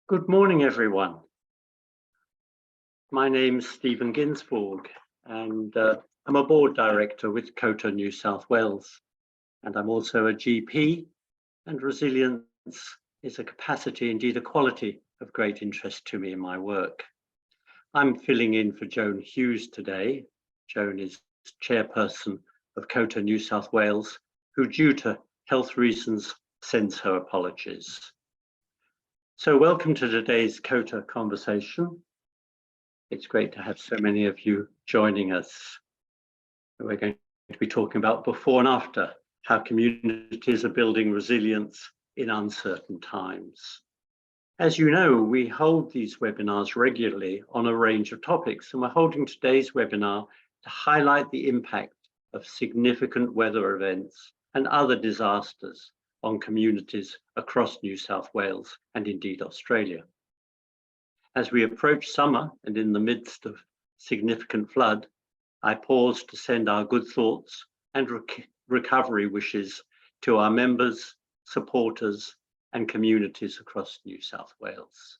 Good morning, everyone. My name's Stephen Ginsburg, and I'm a board director with COTA New South Wales. And I'm also a GP, and resilience is a capacity, indeed a quality, of great interest to me in my work. I'm filling in for Joan Hughes today. Joan is chairperson of COTA New South Wales, who, due to health reasons, sends her apologies. So welcome to today's COTA conversation. It's great to have so many of you joining us. We're going to be talking about before and after, how communities are building resilience in uncertain times. As you know, we hold these webinars regularly on a range of topics, and we're holding today's webinar to highlight the impact of significant weather events and other disasters on communities across New South Wales and indeed Australia. As we approach summer and in the midst of significant flood, I pause to send our good thoughts and recovery wishes to our members, supporters, and communities across New South Wales.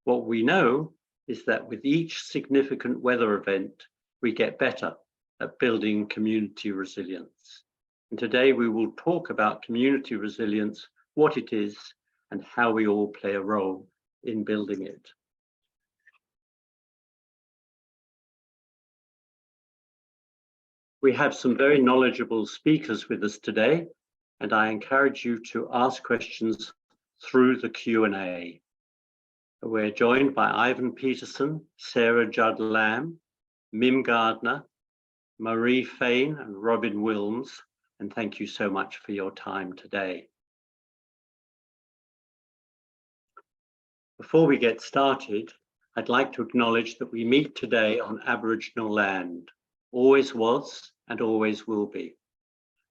What we know is that with each significant weather event, we get better at building community resilience. And today we will talk about community resilience, what it is, and how we all play a role in building it. We have some very knowledgeable speakers with us today, and I encourage you to ask questions through the Q&A. We're joined by Ivan Peterson, Sarah Judd Lamb, Mim Gardner, Marie Fain, and Robin Wilms, and thank you so much for your time today. Before we get started, I'd like to acknowledge that we meet today on Aboriginal land, always was and always will be.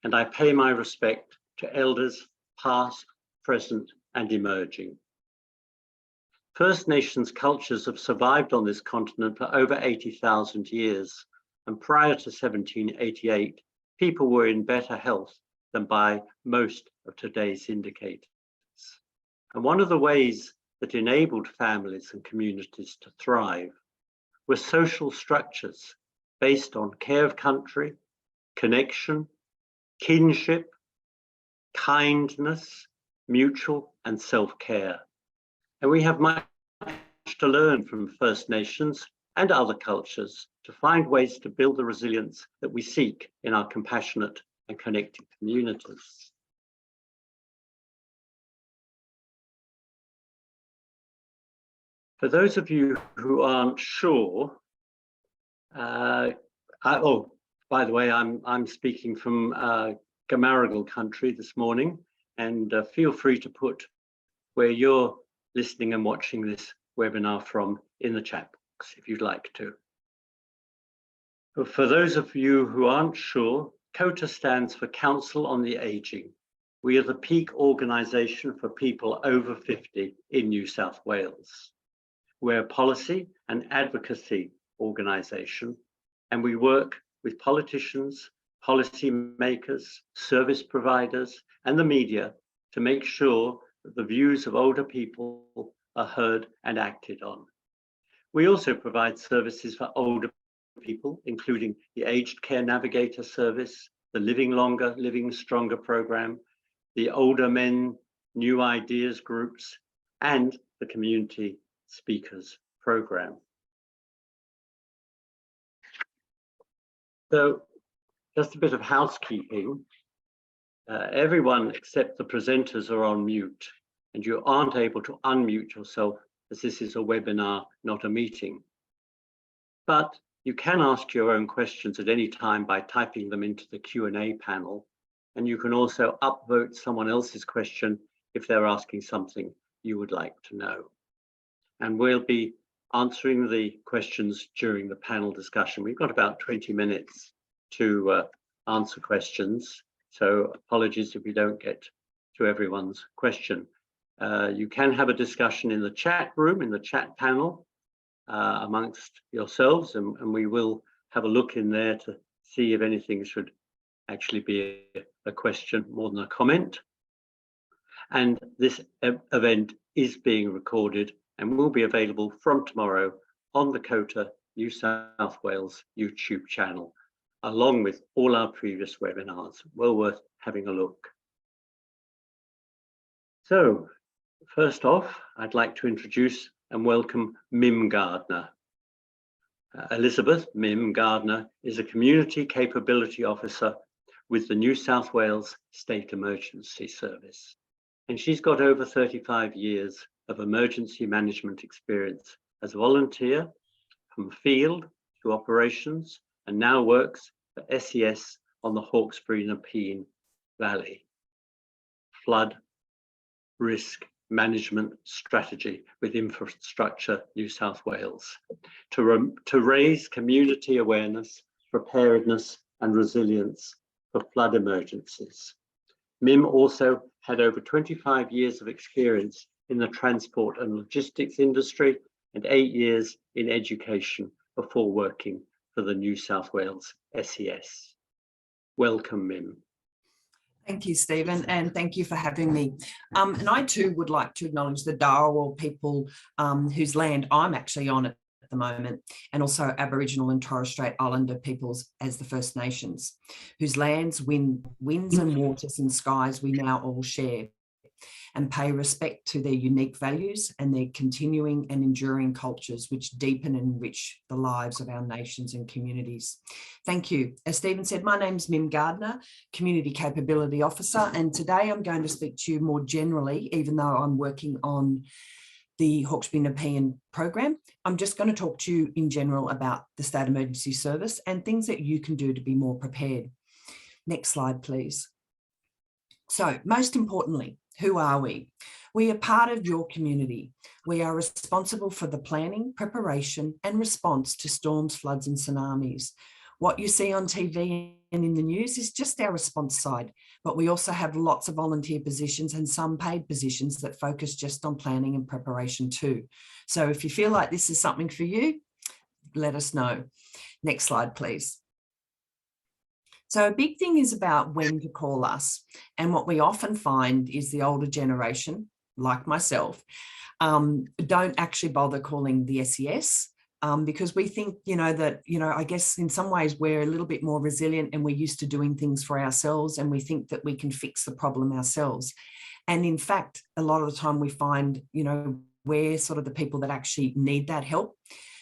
And I pay my respect to elders past, present, and emerging. First Nations cultures have survived on this continent for over 80,000 years, and prior to 1788, people were in better health than by most of today's indicators. And one of the ways that enabled families and communities to thrive were social structures based on care of country, connection, kinship, kindness, mutual and self-care. And we have much to learn from First Nations and other cultures to find ways to build the resilience that we seek in our compassionate and connected communities. For those of you who aren't sure, by the way, I'm speaking from Gamaragal country this morning, and feel free to put where you're listening and watching this webinar from in the chat box if you'd like to. For those of you who aren't sure, COTA stands for Council on the Aging. We are the peak organisation for people over 50 in New South Wales. We're a policy and advocacy organisation, and we work with politicians, policy makers, service providers, and the media to make sure that the views of older people are heard and acted on. We also provide services for older people, including the Aged Care Navigator service, the Living Longer, Living Stronger program, the Older Men New Ideas groups, and the Community Speakers program. So, just a bit of housekeeping. Everyone except the presenters are on mute, and you aren't able to unmute yourself as this is a webinar, not a meeting. But you can ask your own questions at any time by typing them into the Q&A panel, and you can also upvote someone else's question if they're asking something you would like to know. And we'll be answering the questions during the panel discussion. We've got about 20 minutes to answer questions, so apologies if we don't get to everyone's question. You can have a discussion in the chat room, in the chat panel, amongst yourselves, and we will have a look in there to see if anything should actually be a question more than a comment. And this event is being recorded and will be available from tomorrow on the COTA New South Wales YouTube channel, along with all our previous webinars. Well worth having a look. So, first off, I'd like to introduce and welcome Mim Gardner. Elizabeth Mim Gardner is a Community Capability Officer with the New South Wales State Emergency Service. And she's got over 35 years of emergency management experience as a volunteer from field to operations, and now works for SES on the Hawkesbury-Nepean Valley. Flood risk management strategy with Infrastructure New South Wales to raise community awareness, preparedness and resilience for flood emergencies. Mim also had over 25 years of experience in the transport and logistics industry and 8 years in education before working for the New South Wales SES. Welcome, Mim. Thank you, Stephen, and thank you for having me. And I too would like to acknowledge the Drought people whose land I'm actually on at the moment, and also Aboriginal and Torres Strait Islander peoples as the First Nations, whose lands, winds and waters and skies we now all share, and pay respect to their unique values and their continuing and enduring cultures which deepen and enrich the lives of our nations and communities. Thank you. As Stephen said, my name's Mim Gardner, Community Capability Officer, and today I'm going to speak to you more generally, even though I'm working on the Hawkesbury-Nepean program. I'm just going to talk to you in general about the State Emergency Service and things that you can do to be more prepared. Next slide, please. So, most importantly, who are we? We are part of your community. We are responsible for the planning, preparation and response to storms, floods and tsunamis. What you see on TV and in the news is just our response side, but we also have lots of volunteer positions and some paid positions that focus just on planning and preparation too. So if you feel like this is something for you, let us know. Next slide, please. So a big thing is about when to call us. And what we often find is the older generation, like myself, don't actually bother calling the SES because we think, I guess in some ways we're a little bit more resilient and we're used to doing things for ourselves and we think that we can fix the problem ourselves. And in fact, a lot of the time we find, we're sort of the people that actually need that help.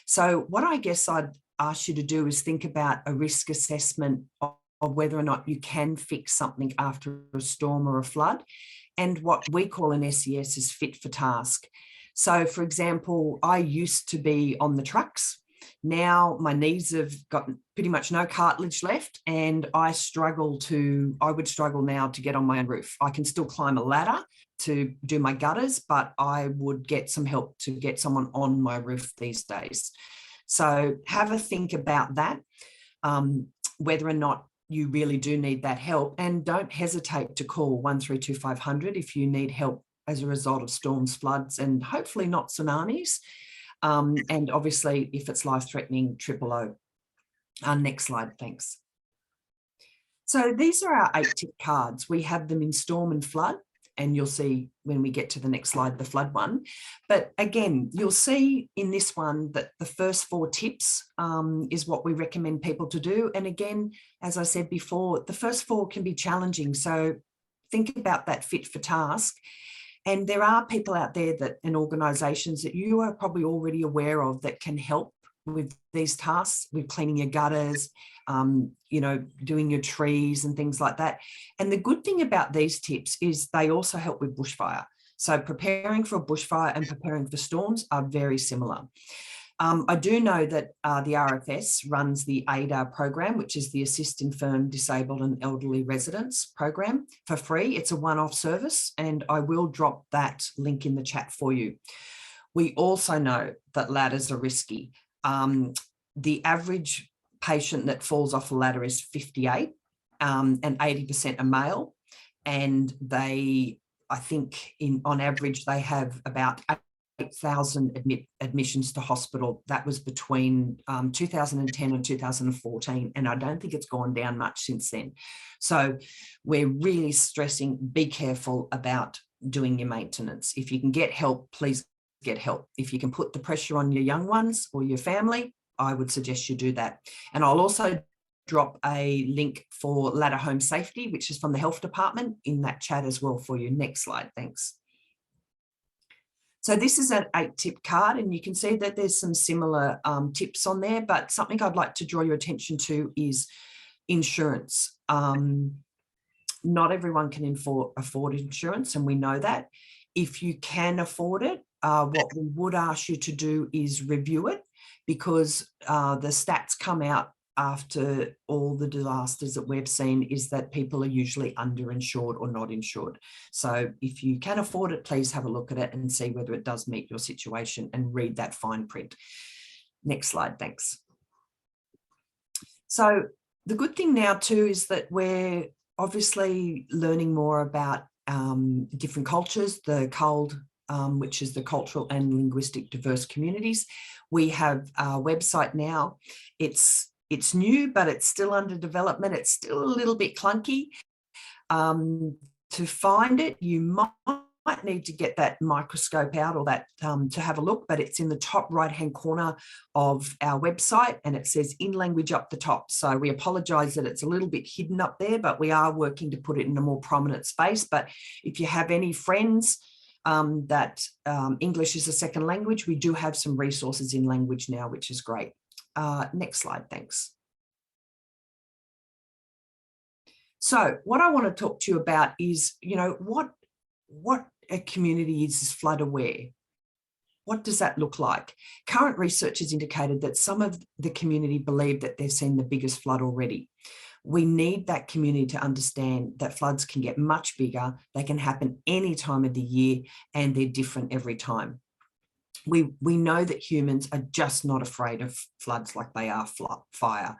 So what I guess I'd ask you to do is think about a risk assessment of whether or not you can fix something after a storm or a flood, and what we call an SES is fit for task. So, for example, I used to be on the trucks. Now my knees have got pretty much no cartilage left, and I would struggle now to get on my own roof. I can still climb a ladder to do my gutters, but I would get some help to get someone on my roof these days. So have a think about that, whether or not you really do need that help, and don't hesitate to call 132500 if you need help as a result of storms, floods, and hopefully not tsunamis. And obviously, if it's life-threatening, 000. Next slide, thanks. So these are our 8 tip cards. We have them in storm and flood, and you'll see when we get to the next slide, the flood one. But again, you'll see in this one that the first 4 tips is what we recommend people to do. And again, as I said before, the first 4 can be challenging. So think about that fit for task. And there are people out there and organisations that you are probably already aware of that can help with these tasks, with cleaning your gutters, doing your trees and things like that. And the good thing about these tips is they also help with bushfire. So preparing for a bushfire and preparing for storms are very similar. I do know that the RFS runs the ADA program, which is the Assist Infirm, Disabled and Elderly Residents program, for free. It's a one-off service, and I will drop that link in the chat for you. We also know that ladders are risky. The average patient that falls off a ladder is 58, and 80% are male. And I think on average, they have about 8,000 admissions to hospital. That was between 2010 and 2014, and I don't think it's gone down much since then. So we're really stressing, be careful about doing your maintenance. If you can get help, please get help. If you can put the pressure on your young ones or your family, I would suggest you do that. And I'll also drop a link for ladder home safety, which is from the health department, in that chat as well for you. Next slide, thanks. So this is an 8-tip card, and you can see that there's some similar tips on there, but something I'd like to draw your attention to is insurance. Not everyone can afford insurance, and we know that. If you can afford it, what we would ask you to do is review it, because the stats come out after all the disasters that we've seen is that people are usually underinsured or not insured. So if you can afford it, please have a look at it and see whether it does meet your situation and read that fine print. Next slide, thanks. So the good thing now too is that we're obviously learning more about different cultures, the CULD, which is the cultural and linguistic diverse communities. We have our website now. It's new, but it's still under development. It's still a little bit clunky. To find it, you might need to get that microscope out or that to have a look, but it's in the top right-hand corner of our website, and it says in language up the top. So we apologise that it's a little bit hidden up there, but we are working to put it in a more prominent space. But if you have any friends that English is a second language, we do have some resources in language now, which is great. Next slide, thanks. So what I want to talk to you about is, what a community is flood aware. What does that look like? Current research has indicated that some of the community believe that they've seen the biggest flood already. We need that community to understand that floods can get much bigger. They can happen any time of the year, and they're different every time. We know that humans are just not afraid of floods like they are fire.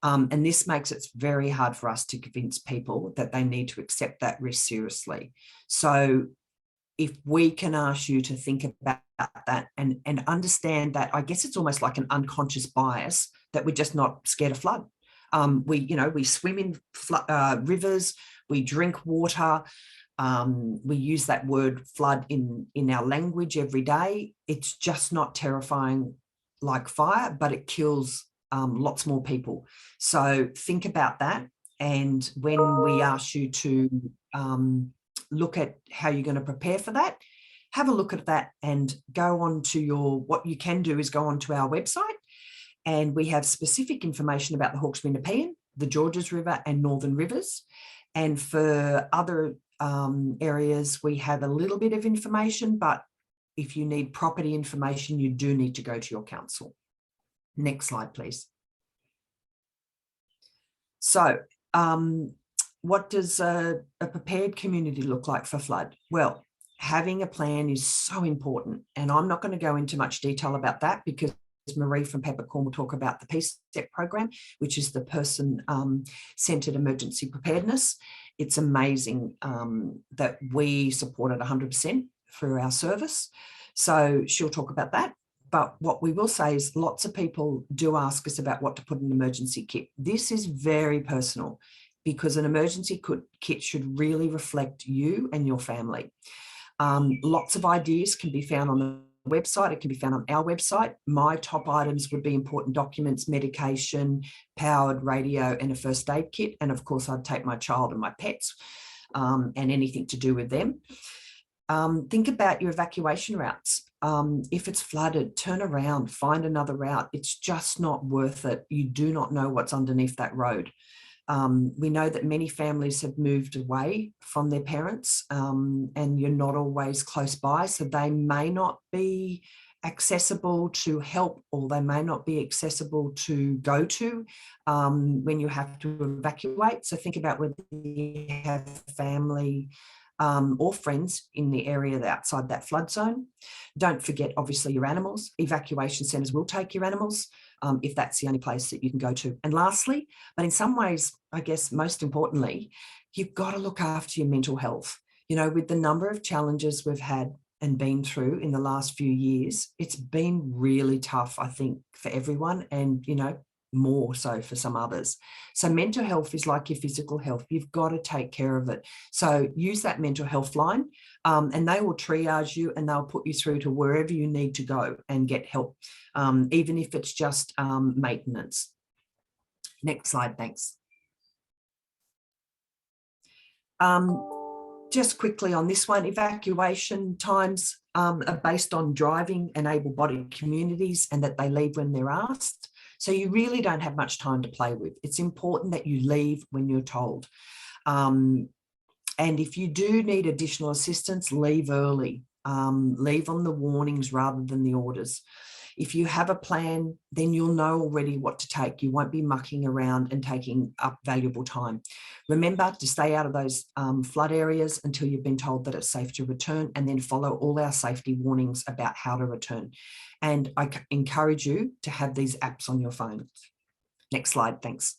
And this makes it very hard for us to convince people that they need to accept that risk seriously. So if we can ask you to think about that and understand that, I guess it's almost like an unconscious bias that we're just not scared of flood. We swim in rivers, we drink water, we use that word flood in our language every day. It's just not terrifying like fire, but it kills lots more people. So think about that. And when we ask you to look at how you're going to prepare for that, have a look at that and go on to what you can do is go on to our website, and we have specific information about the Hawkesbury Nepean, the Georges River and Northern Rivers. And for other areas, we have a little bit of information, but if you need property information, you do need to go to your council. Next slide, please. So what does a prepared community look like for flood? Well, having a plan is so important, and I'm not going to go into much detail about that because Marie from Peppercorn will talk about the PSEP program, which is the person-centred emergency preparedness. It's amazing that we support it 100% through our service. So she'll talk about that. But what we will say is lots of people do ask us about what to put in an emergency kit. This is very personal because an emergency kit should really reflect you and your family. Lots of ideas can be found on the website. It can be found on our website. My top items would be important documents, medication, powered radio, and a first aid kit. And of course, I'd take my child and my pets and anything to do with them. Think about your evacuation routes. If it's flooded, turn around, find another route. It's just not worth it. You do not know what's underneath that road. We know that many families have moved away from their parents and you're not always close by, so they may not be accessible to help, or they may not be accessible to go to when you have to evacuate. So think about whether you have family or friends in the area outside that flood zone. Don't forget, obviously, your animals. Evacuation centres will take your animals if that's the only place that you can go to. And lastly, but in some ways, I guess most importantly, you've got to look after your mental health. You know, with the number of challenges we've had and been through in the last few years, it's been really tough, I think, for everyone. And, you know, more so for some others. So mental health is like your physical health. You've got to take care of it. So use that mental health line, and they will triage you and they'll put you through to wherever you need to go and get help, even if it's just maintenance. Next slide, thanks. Just quickly on this one, evacuation times are based on driving and able-bodied communities and that they leave when they're asked. So you really don't have much time to play with. It's important that you leave when you're told. And if you do need additional assistance, leave early. Leave on the warnings rather than the orders. If you have a plan, then you'll know already what to take. You won't be mucking around and taking up valuable time. Remember to stay out of those flood areas until you've been told that it's safe to return, and then follow all our safety warnings about how to return. And I encourage you to have these apps on your phone. Next slide, thanks.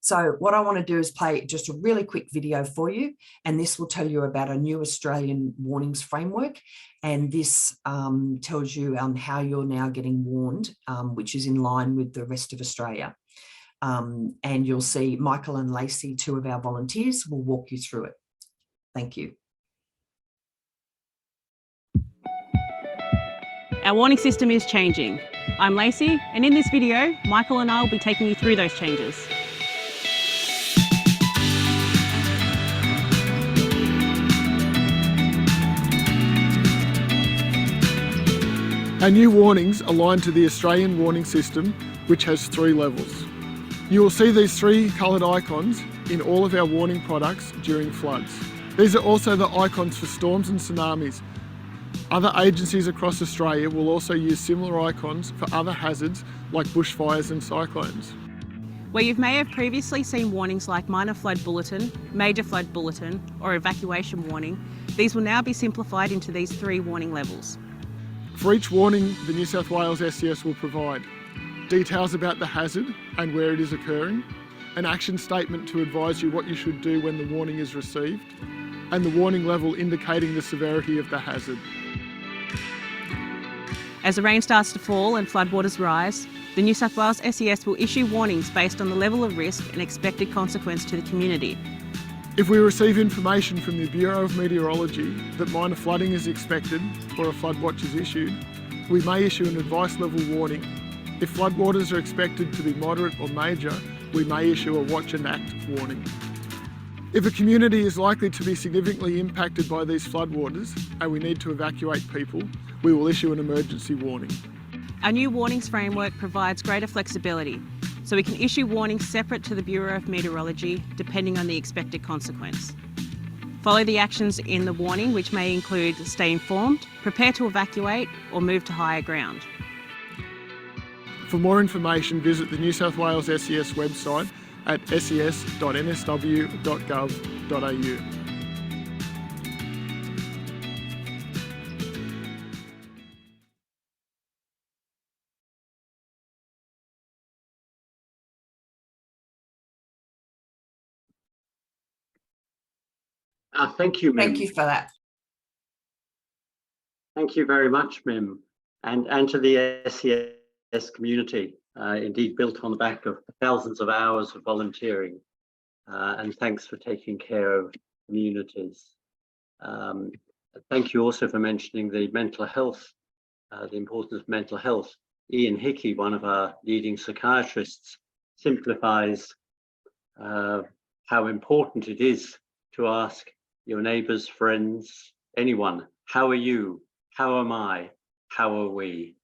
So what I want to do is play just a really quick video for you, and this will tell you about a new Australian warnings framework, and this tells you how you're now getting warned, which is in line with the rest of Australia. And you'll see Michael and Lacey, two of our volunteers, will walk you through it. Thank you. Our warning system is changing. I'm Lacey, and in this video, Michael and I will be taking you through those changes. Our new warnings align to the Australian warning system, which has 3 levels. You will see these 3 coloured icons in all of our warning products during floods. These are also the icons for storms and tsunamis. Other agencies across Australia will also use similar icons for other hazards like bushfires and cyclones. Where you may have previously seen warnings like minor flood bulletin, major flood bulletin, or evacuation warning, these will now be simplified into these 3 warning levels. For each warning, the New South Wales SES will provide details about the hazard and where it is occurring, an action statement to advise you what you should do when the warning is received, and the warning level indicating the severity of the hazard. As the rain starts to fall and floodwaters rise, the New South Wales SES will issue warnings based on the level of risk and expected consequence to the community. If we receive information from the Bureau of Meteorology that minor flooding is expected or a flood watch is issued, we may issue an advice level warning. If floodwaters are expected to be moderate or major, we may issue a watch and act warning. If a community is likely to be significantly impacted by these floodwaters and we need to evacuate people, we will issue an emergency warning. Our new warnings framework provides greater flexibility, so we can issue warnings separate to the Bureau of Meteorology depending on the expected consequence. Follow the actions in the warning, which may include stay informed, prepare to evacuate, or move to higher ground. For more information, visit the New South Wales SES website at ses.nsw.gov.au. Thank you, Mim. Thank you for that. Thank you very much, Mim, and to the SES community, indeed built on the back of thousands of hours of volunteering, and thanks for taking care of communities. Thank you also for mentioning the mental health, the importance of mental health. Ian Hickey, one of our leading psychiatrists, simplifies how important it is to ask your neighbours, friends, anyone, how are you? How am I? How are we?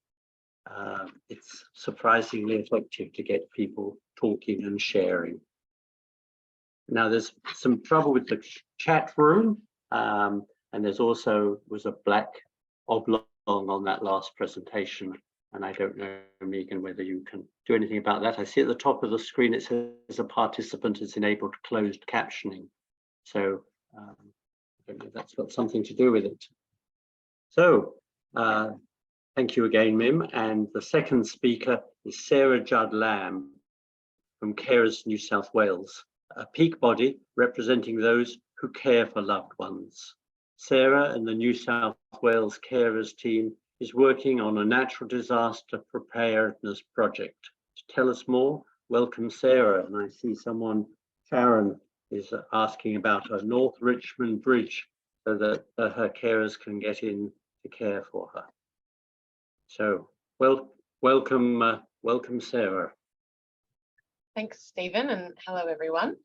It's surprisingly effective to get people talking and sharing. Now, there's some trouble with the chat room, and there's also was a black oblong on that last presentation, and I don't know, Megan, whether you can do anything about that. I see at the top of the screen it says a participant has enabled closed captioning, so I don't know if that's got something to do with it. So thank you again, Mim. And the second speaker is Sarah Judd Lamb from Carers New South Wales, a peak body representing those who care for loved ones. Sarah and the New South Wales Carers team is working on a natural disaster preparedness project. To tell us more, welcome Sarah. And I see someone, Sharon, is asking about a North Richmond Bridge so that her carers can get in to care for her. So welcome Sarah. Thanks, Stephen, and hello, everyone.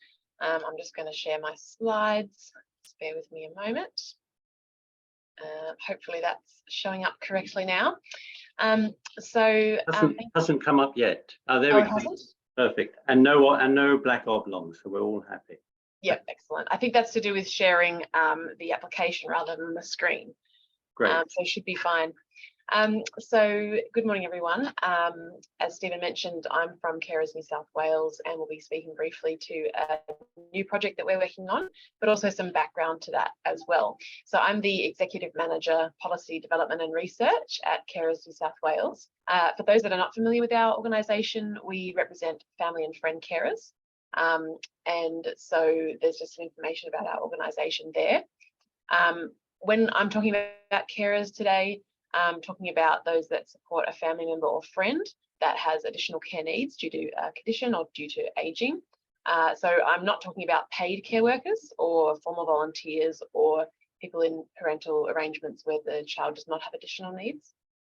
I'm just going to share my slides. Just bear with me a moment. Hopefully that's showing up correctly now. Hasn't come up yet. Oh, there we go. Perfect. And no black oblongs, so we're all happy. Yep, excellent. I think that's to do with sharing the application rather than the screen. Great. So it should be fine. So good morning, everyone. As Stephen mentioned, I'm from Carers New South Wales, and we'll be speaking briefly to a new project that we're working on, but also some background to that as well. So I'm the Executive Manager, Policy Development and Research at Carers New South Wales. For those that are not familiar with our organisation, we represent family and friend carers. And so there's just some information about our organisation there. When I'm talking about carers today, talking about those that support a family member or friend that has additional care needs due to a condition or due to ageing. So I'm not talking about paid care workers or former volunteers or people in parental arrangements where the child does not have additional needs.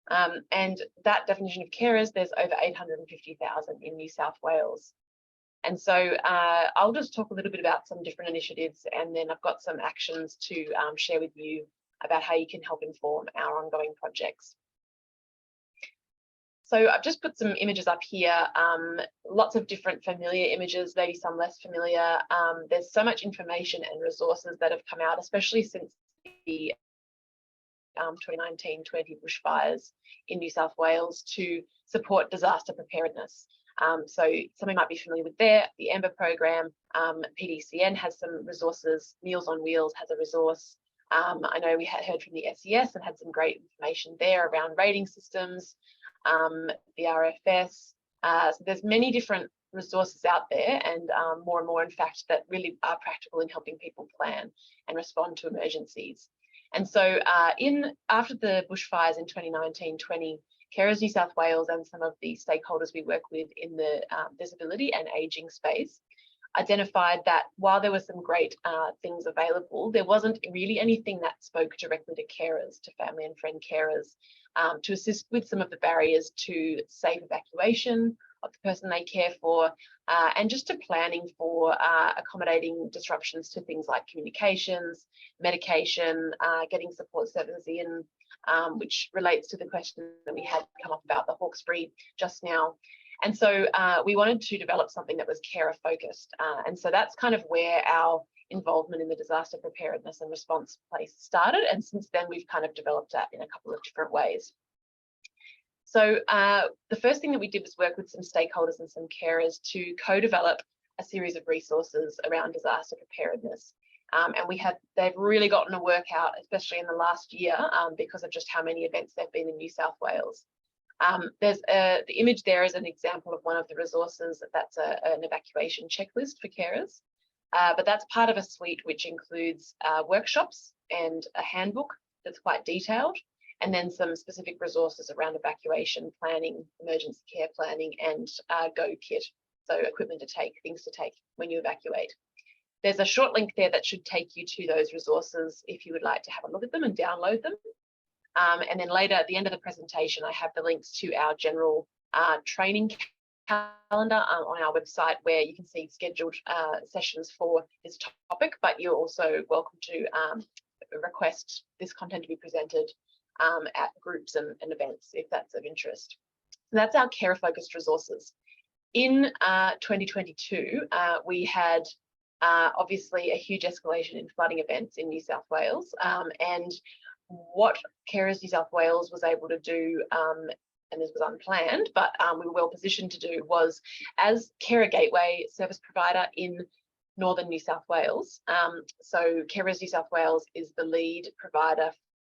And that definition of carers, there's over 850,000 in New South Wales. And so I'll just talk a little bit about some different initiatives, and then I've got some actions to share with you about how you can help inform our ongoing projects. So I've just put some images up here, lots of different familiar images, maybe some less familiar. There's so much information and resources that have come out, especially since the 2019-20 bushfires in New South Wales to support disaster preparedness. So something might be familiar with there, the AMBER program, PDCN has some resources, Meals on Wheels has a resource. I know we had heard from the SES and had some great information there around rating systems, the RFS. So there's many different resources out there, and more, in fact, that really are practical in helping people plan and respond to emergencies. And so after the bushfires in 2019-20, Carers New South Wales and some of the stakeholders we work with in the disability and ageing space identified that while there were some great things available, there wasn't really anything that spoke directly to carers, to family and friend carers, to assist with some of the barriers to safe evacuation of the person they care for, and just to planning for accommodating disruptions to things like communications, medication, getting support services in, which relates to the question that we had come up about the Hawkesbury just now. And so we wanted to develop something that was carer focused. And so that's kind of where our involvement in the disaster preparedness and response place started. And since then, we've kind of developed that in a couple of different ways. So the first thing that we did was work with some stakeholders and some carers to co-develop a series of resources around disaster preparedness. And they've really gotten a workout, especially in the last year, because of just how many events there've been in New South Wales. There's the image there is an example of one of the resources that's an evacuation checklist for carers, but that's part of a suite which includes workshops and a handbook that's quite detailed, and then some specific resources around evacuation planning, emergency care planning, and go kit, so equipment to take, things to take when you evacuate. There's a short link there that should take you to those resources if you would like to have a look at them and download them. And then later at the end of the presentation, I have the links to our general training calendar on our website, where you can see scheduled sessions for this topic, but you're also welcome to request this content to be presented at groups and events if that's of interest. So that's our carer-focused resources. In 2022, we had obviously a huge escalation in flooding events in New South Wales, and what Carers New South Wales was able to do, and this was unplanned, but we were well positioned to do, was as Carer Gateway service provider in Northern New South Wales. So Carers New South Wales is the lead provider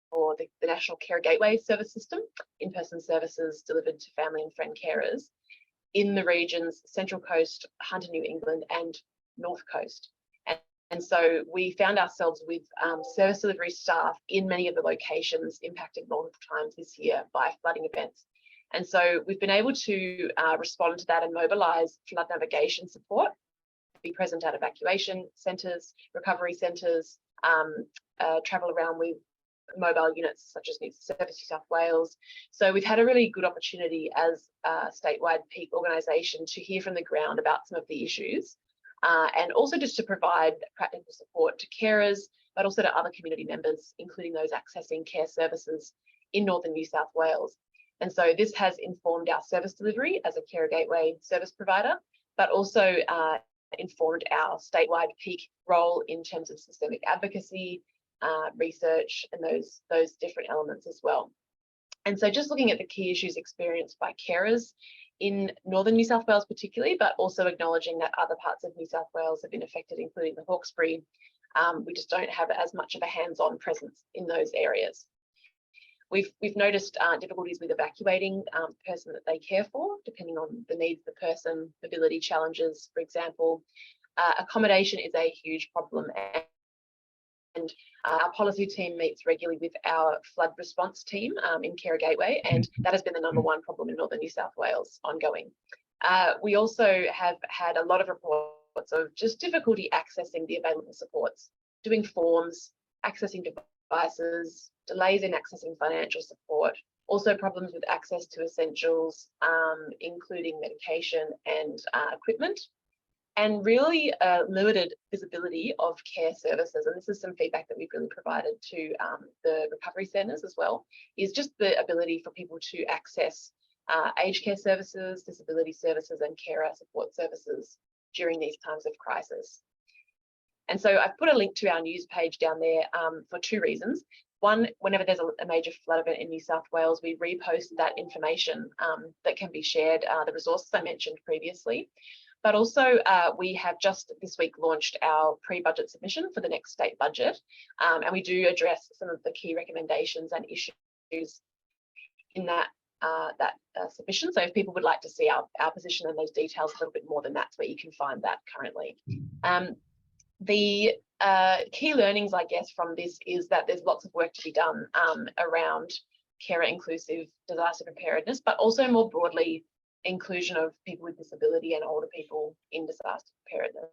for the National Carer Gateway service system, in-person services delivered to family and friend carers in the regions Central Coast, Hunter New England and North Coast. And so we found ourselves with service delivery staff in many of the locations impacted multiple times this year by flooding events. And so we've been able to respond to that and mobilise flood navigation support, be present at evacuation centres, recovery centres, travel around with mobile units such as Service New South Wales. So we've had a really good opportunity as a statewide peak organisation to hear from the ground about some of the issues, and also just to provide practical support to carers, but also to other community members, including those accessing care services in Northern New South Wales. And so this has informed our service delivery as a Carer Gateway service provider, but also informed our statewide peak role in terms of systemic advocacy, research, and those different elements as well. And so just looking at the key issues experienced by carers in Northern New South Wales particularly, but also acknowledging that other parts of New South Wales have been affected, including the Hawkesbury, we just don't have as much of a hands-on presence in those areas. We've noticed difficulties with evacuating the person that they care for, depending on the needs of the person, mobility challenges, for example. Accommodation is a huge problem, and our policy team meets regularly with our flood response team in Carer Gateway, and that has been the #1 problem in Northern New South Wales ongoing. We also have had a lot of reports of just difficulty accessing the available supports, doing forms, accessing devices, delays in accessing financial support, also problems with access to essentials, including medication and equipment, and really limited visibility of care services. And this is some feedback that we've really provided to the recovery centres as well, is just the ability for people to access aged care services, disability services, and carer support services during these times of crisis. And so I've put a link to our news page down there for 2 reasons. One, whenever there's a major flood event in New South Wales, we repost that information that can be shared, the resources I mentioned previously. But also, we have just this week launched our pre-budget submission for the next state budget, and we do address some of the key recommendations and issues in that submission. So if people would like to see our position and those details a little bit more, then that's where you can find that currently. The key learnings, I guess, from this is that there's lots of work to be done around carer inclusive disaster preparedness, but also more broadly, inclusion of people with disability and older people in disaster preparedness.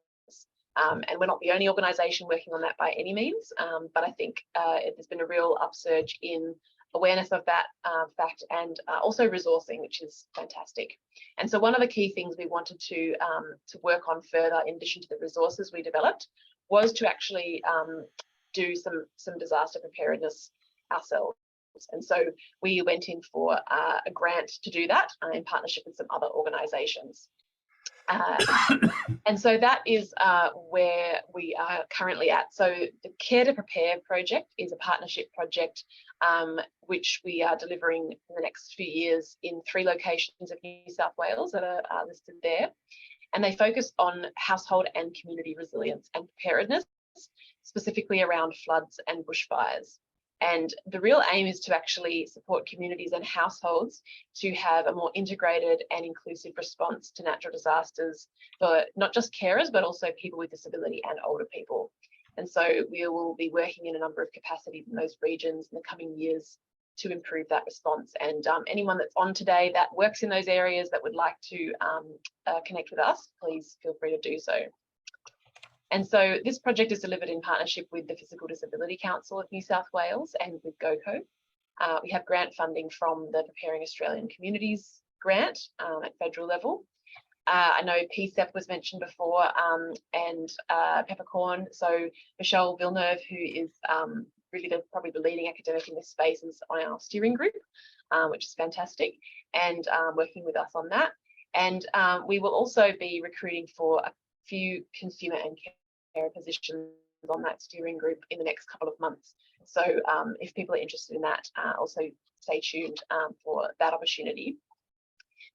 And we're not the only organisation working on that by any means, but I think there's been a real upsurge in awareness of that fact, and also resourcing, which is fantastic. And so one of the key things we wanted to work on further, in addition to the resources we developed, was to actually do some disaster preparedness ourselves. And so we went in for a grant to do that in partnership with some other organisations. And so that is where we are currently at. So the Care to Prepare project is a partnership project which we are delivering in the next few years in 3 locations of New South Wales that are listed there. And they focus on household and community resilience and preparedness, specifically around floods and bushfires. And the real aim is to actually support communities and households to have a more integrated and inclusive response to natural disasters for not just carers, but also people with disability and older people. And so we will be working in a number of capacities in those regions in the coming years to improve that response. And anyone that's on today that works in those areas that would like to connect with us, please feel free to do so. And so this project is delivered in partnership with the Physical Disability Council of New South Wales and with GoCo. We have grant funding from the Preparing Australian Communities grant at federal level. I know PCEP was mentioned before, and Peppercorn. So Michelle Villeneuve, who is really probably the leading academic in this space, is on our steering group, which is fantastic, and working with us on that. And we will also be recruiting for a few consumer and care positions on that steering group in the next couple of months. So if people are interested in that, also stay tuned for that opportunity.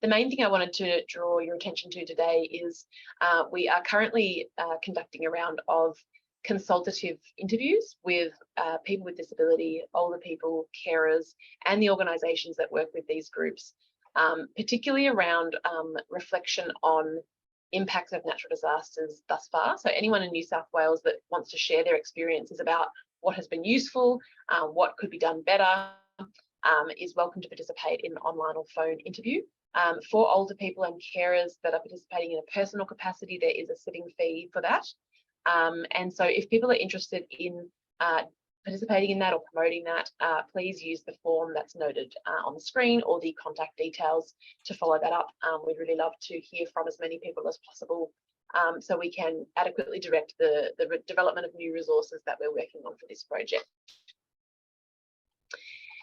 The main thing I wanted to draw your attention to today is we are currently conducting a round of consultative interviews with people with disability, older people, carers, and the organisations that work with these groups, particularly around reflection on impacts of natural disasters thus far. So anyone in New South Wales that wants to share their experiences about what has been useful, what could be done better, is welcome to participate in an online or phone interview. For older people and carers that are participating in a personal capacity, there is a sitting fee for that. And so if people are interested in participating in that or promoting that, please use the form that's noted on the screen or the contact details to follow that up. We'd really love to hear from as many people as possible, so we can adequately direct the development of new resources that we're working on for this project.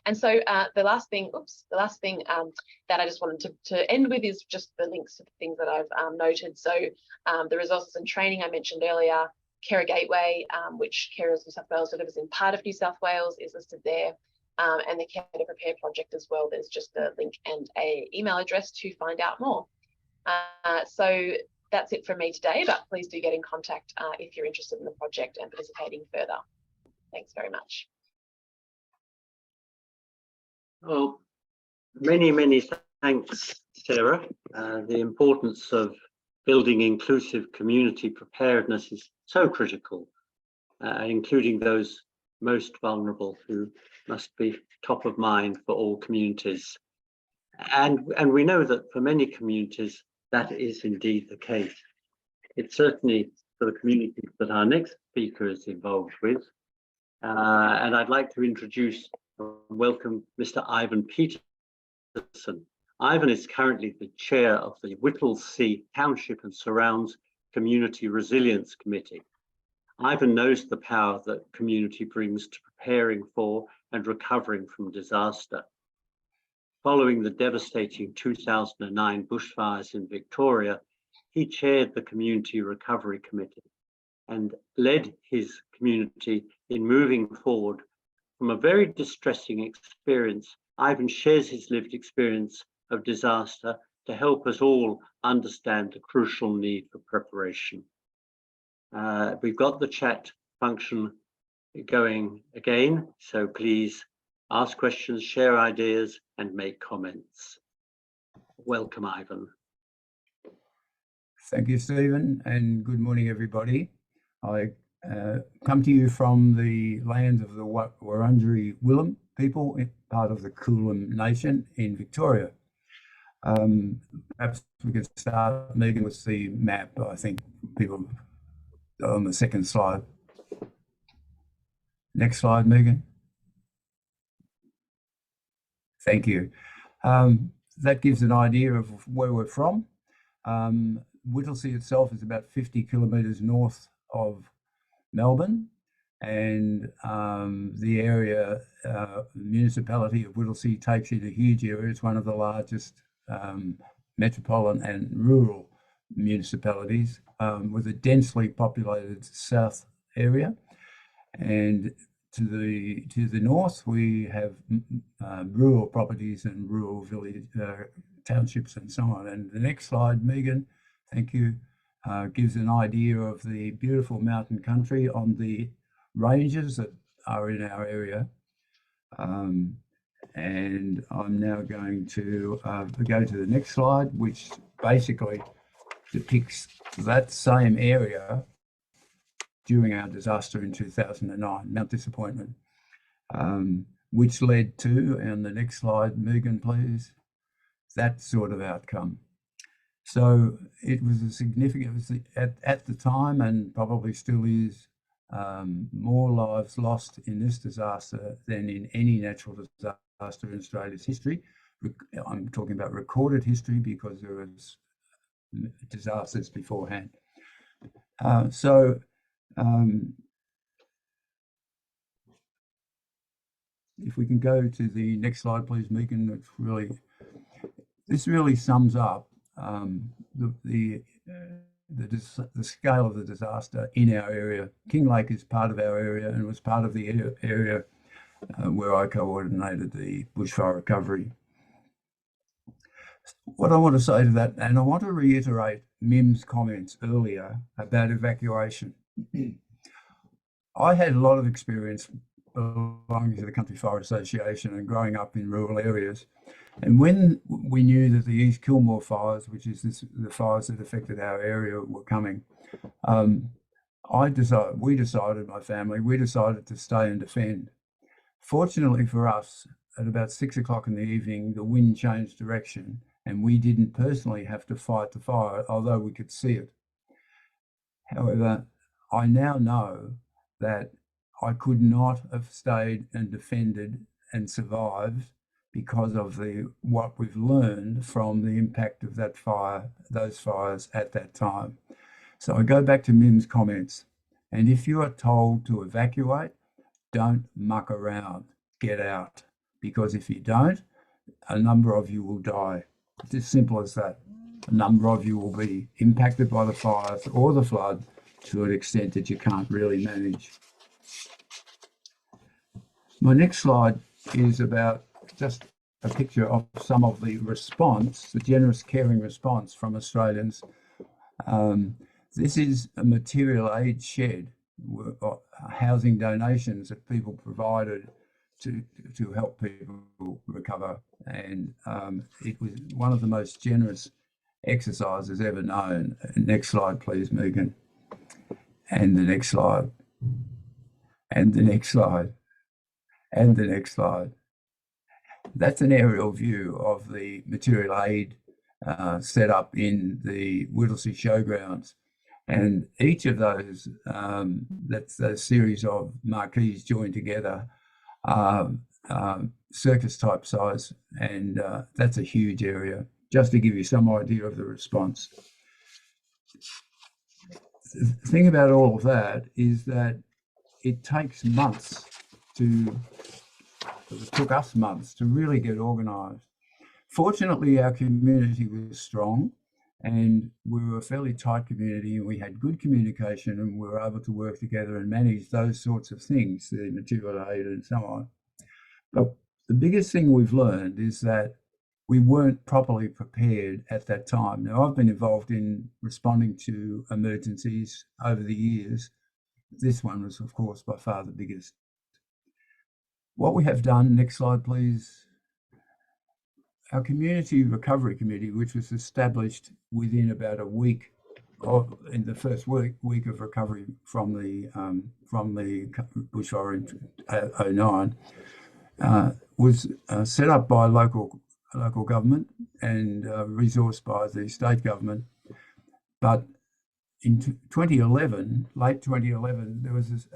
And so the last thing that I just wanted to end with is just the links to the things that I've noted. So the resources and training I mentioned earlier, Carer Gateway, which Carers New South Wales delivers in part of New South Wales, is listed there, and the Care to Prepare project as well. There's just a link and an email address to find out more. So that's it from me today, but please do get in contact if you're interested in the project and participating further. Thanks very much. Well, many thanks, Sarah. The importance of building inclusive community preparedness is so critical, including those most vulnerable, who must be top of mind for all communities. And we know that for many communities, that is indeed the case. It's certainly for the communities that our next speaker is involved with. And I'd like to introduce and welcome Mr. Ivan Peterson. Ivan is currently the chair of the Whittlesea Township and Surrounds Community Resilience Committee. Ivan knows the power that community brings to preparing for and recovering from disaster. Following the devastating 2009 bushfires in Victoria, he chaired the Community Recovery Committee and led his community in moving forward from a very distressing experience. Ivan shares his lived experience of disaster to help us all understand the crucial need for preparation. We've got the chat function going again, so please ask questions, share ideas, and make comments. Welcome, Ivan. Thank you, Stephen, and good morning, everybody. I come to you from the lands of the Wurundjeri Willem people, part of the Kulin Nation in Victoria. Perhaps we could start, Megan, with the map. I think people on the second slide. Next slide, Megan. Thank you. That gives an idea of where we're from. Whittlesea itself is about 50 kilometres north of Melbourne, and the area, the municipality of Whittlesea takes in a huge area. It's one of the largest metropolitan and rural municipalities, with a densely populated south area, and to the north we have rural properties and rural village townships and so on. And the next slide, Megan, thank you, gives an idea of the beautiful mountain country on the ranges that are in our area. And I'm now going to go to the next slide, which basically depicts that same area during our disaster in 2009, Mount Disappointment, which led to, and the next slide, Megan, please, that sort of outcome. So it was a significant, at the time, and probably still is, more lives lost in this disaster than in any natural disaster in Australia's history. I'm talking about recorded history because there was disasters beforehand. If we can go to the next slide, please, Megan. This really sums up the scale of the disaster in our area. Kinglake is part of our area and was part of the area where I coordinated the bushfire recovery. What I want to say to that, and I want to reiterate Mim's comments earlier about evacuation. I had a lot of experience belonging to the Country Fire Association and growing up in rural areas. And when we knew that the East Kilmore fires, which is the fires that affected our area, were coming, my family, we decided to stay and defend. Fortunately for us, at about 6 o'clock in the evening, the wind changed direction and we didn't personally have to fight the fire, although we could see it. However, I now know that I could not have stayed and defended and survived because of what we've learned from the impact of those fires at that time. So I go back to Mim's comments, and if you are told to evacuate, don't muck around, get out, because if you don't, a number of you will die. It's as simple as that. A number of you will be impacted by the fires or the flood to an extent that you can't really manage. My next slide is about just a picture of some of the response, the generous, caring response from Australians. This is a material aid shed, housing donations that people provided to help people recover. And it was one of the most generous exercises ever known. Next slide, please, Megan. And the next slide. And the next slide. And the next slide. That's an aerial view of the material aid set up in the Whittlesea Showgrounds. And each of those, that's a series of marquees joined together, circus type size, and that's a huge area, just to give you some idea of the response. The thing about all of that is that it takes months it took us months to really get organised. Fortunately, our community was strong and we were a fairly tight community and we had good communication and we were able to work together and manage those sorts of things, the material aid and so on. But the biggest thing we've learned is that we weren't properly prepared at that time. Now, I've been involved in responding to emergencies over the years. This one was, of course, by far the biggest. What we have done, next slide, please. Our Community Recovery Committee, which was established within about a week, in the first week of recovery from the bushfire in 2009, was set up by local government and resourced by the state government. But in 2011, late 2011, there was this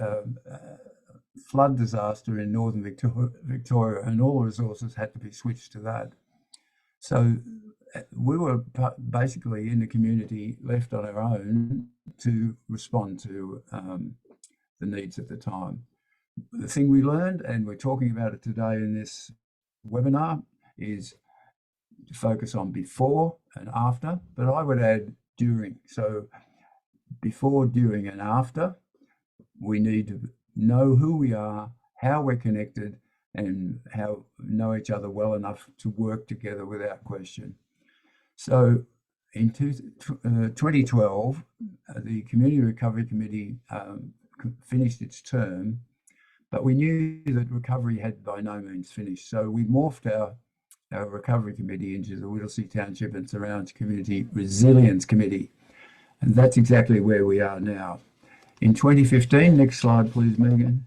flood disaster in northern Victoria, and all the resources had to be switched to that. So we were basically in the community left on our own to respond to the needs at the time. The thing we learned, and we're talking about it today in this webinar, is to focus on before and after, but I would add during. So before, during, and after, we need to know who we are, how we're connected, and how know each other well enough to work together without question. So in 2012, the Community Recovery Committee finished its term, but we knew that recovery had by no means finished. So we morphed our Recovery Committee into the Whittlesea Township and Surrounds Community Resilience Committee. And that's exactly where we are now. In 2015, next slide please, Megan,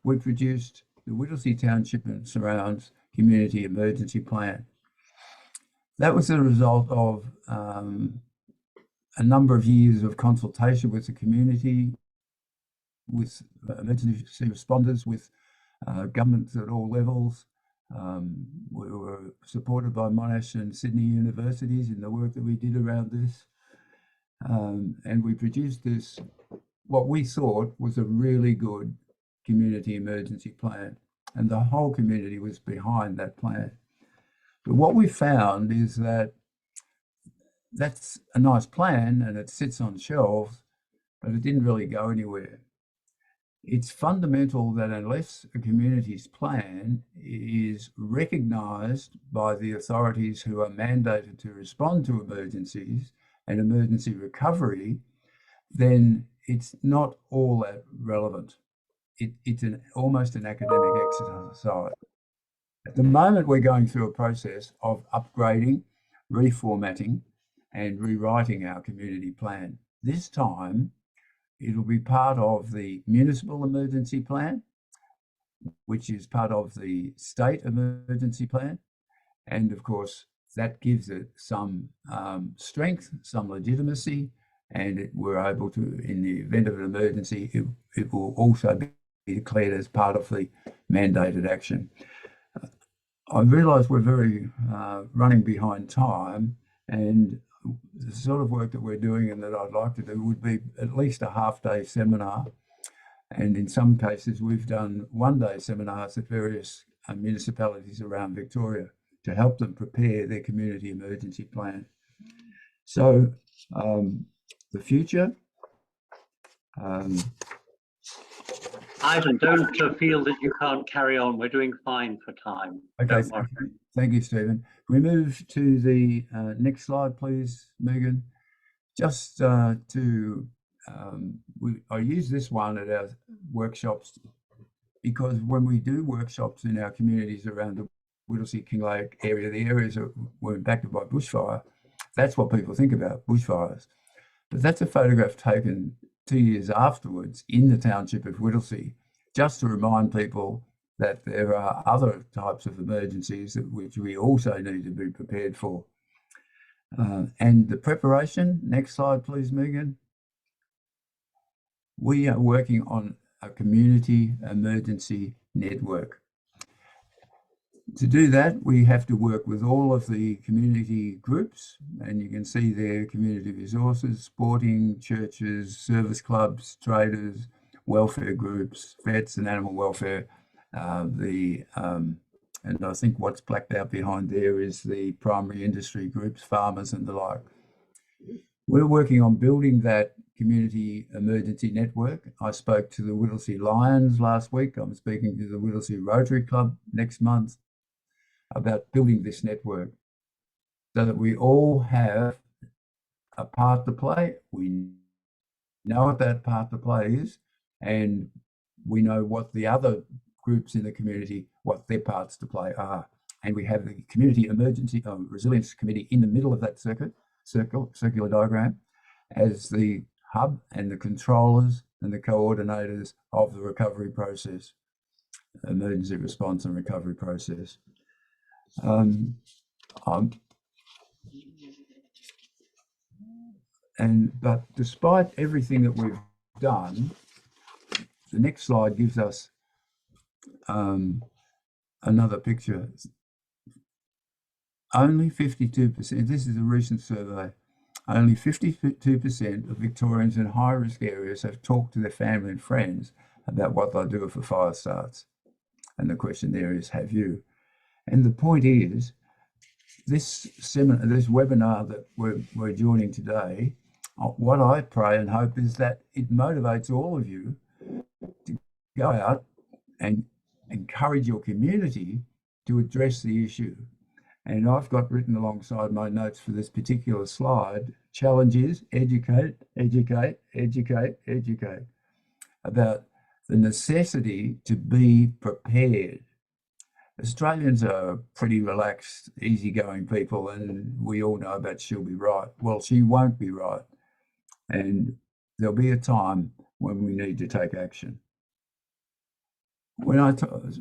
we produced the Whittlesea Township and Surrounds Community Emergency Plan. That was the result of a number of years of consultation with the community, with emergency responders, with governments at all levels. We were supported by Monash and Sydney universities in the work that we did around this. And we produced this, what we thought was a really good community emergency plan. And the whole community was behind that plan. But what we found is that that's a nice plan and it sits on shelves, but it didn't really go anywhere. It's fundamental that unless a community's plan is recognised by the authorities who are mandated to respond to emergencies and emergency recovery, then it's not all that relevant. it's almost an academic exercise. At the moment, we're going through a process of upgrading, reformatting, and rewriting our community plan. This time, it'll be part of the municipal emergency plan, which is part of the state emergency plan. And of course, that gives it some strength, some legitimacy, and we're able to, in the event of an emergency, it will also be declared as part of the mandated action. I realise we're very running behind time, and the sort of work that we're doing and that I'd like to do would be at least a half-day seminar. And in some cases, we've done one-day seminars at various municipalities around Victoria to help them prepare their community emergency plan. So the future. Ivan, don't feel that you can't carry on. We're doing fine for time. Okay, thank you, Stephen. We move to the next slide, please, Megan. Just I use this one at our workshops because when we do workshops in our communities around the Whittlesea, Kinglake area, the areas that were impacted by bushfire, that's what people think about, bushfires. But that's a photograph taken 2 years afterwards in the township of Whittlesea, just to remind people that there are other types of emergencies which we also need to be prepared for. And the preparation, next slide please, Megan. We are working on a community emergency network. To do that, we have to work with all of the community groups, and you can see there community resources, sporting, churches, service clubs, traders, welfare groups, vets and animal welfare. And I think what's blacked out behind there is the primary industry groups, farmers and the like. We're working on building that community emergency network. I spoke to the Whittlesea Lions last week. I'm speaking to the Whittlesea Rotary Club next month about building this network so that we all have a part to play. We know what that part to play is, and we know what the other groups in the community, what their parts to play are. And we have the Community Emergency Resilience Committee in the middle of that circular diagram as the hub and the controllers and the coordinators of the recovery process, emergency response and recovery process. But despite everything that we've done, the next slide gives us another picture. Only 52%, this is a recent survey, only 52% of Victorians in high-risk areas have talked to their family and friends about what they'll do if a fire starts. And the question there is, have you? And the point is, this webinar that we're joining today, what I pray and hope is that it motivates all of you to go out and encourage your community to address the issue. And I've got written alongside my notes for this particular slide, challenge is educate, educate, educate, educate about the necessity to be prepared. Australians are pretty relaxed, easygoing people, and we all know about she'll be right. Well, she won't be right. And there'll be a time when we need to take action. When I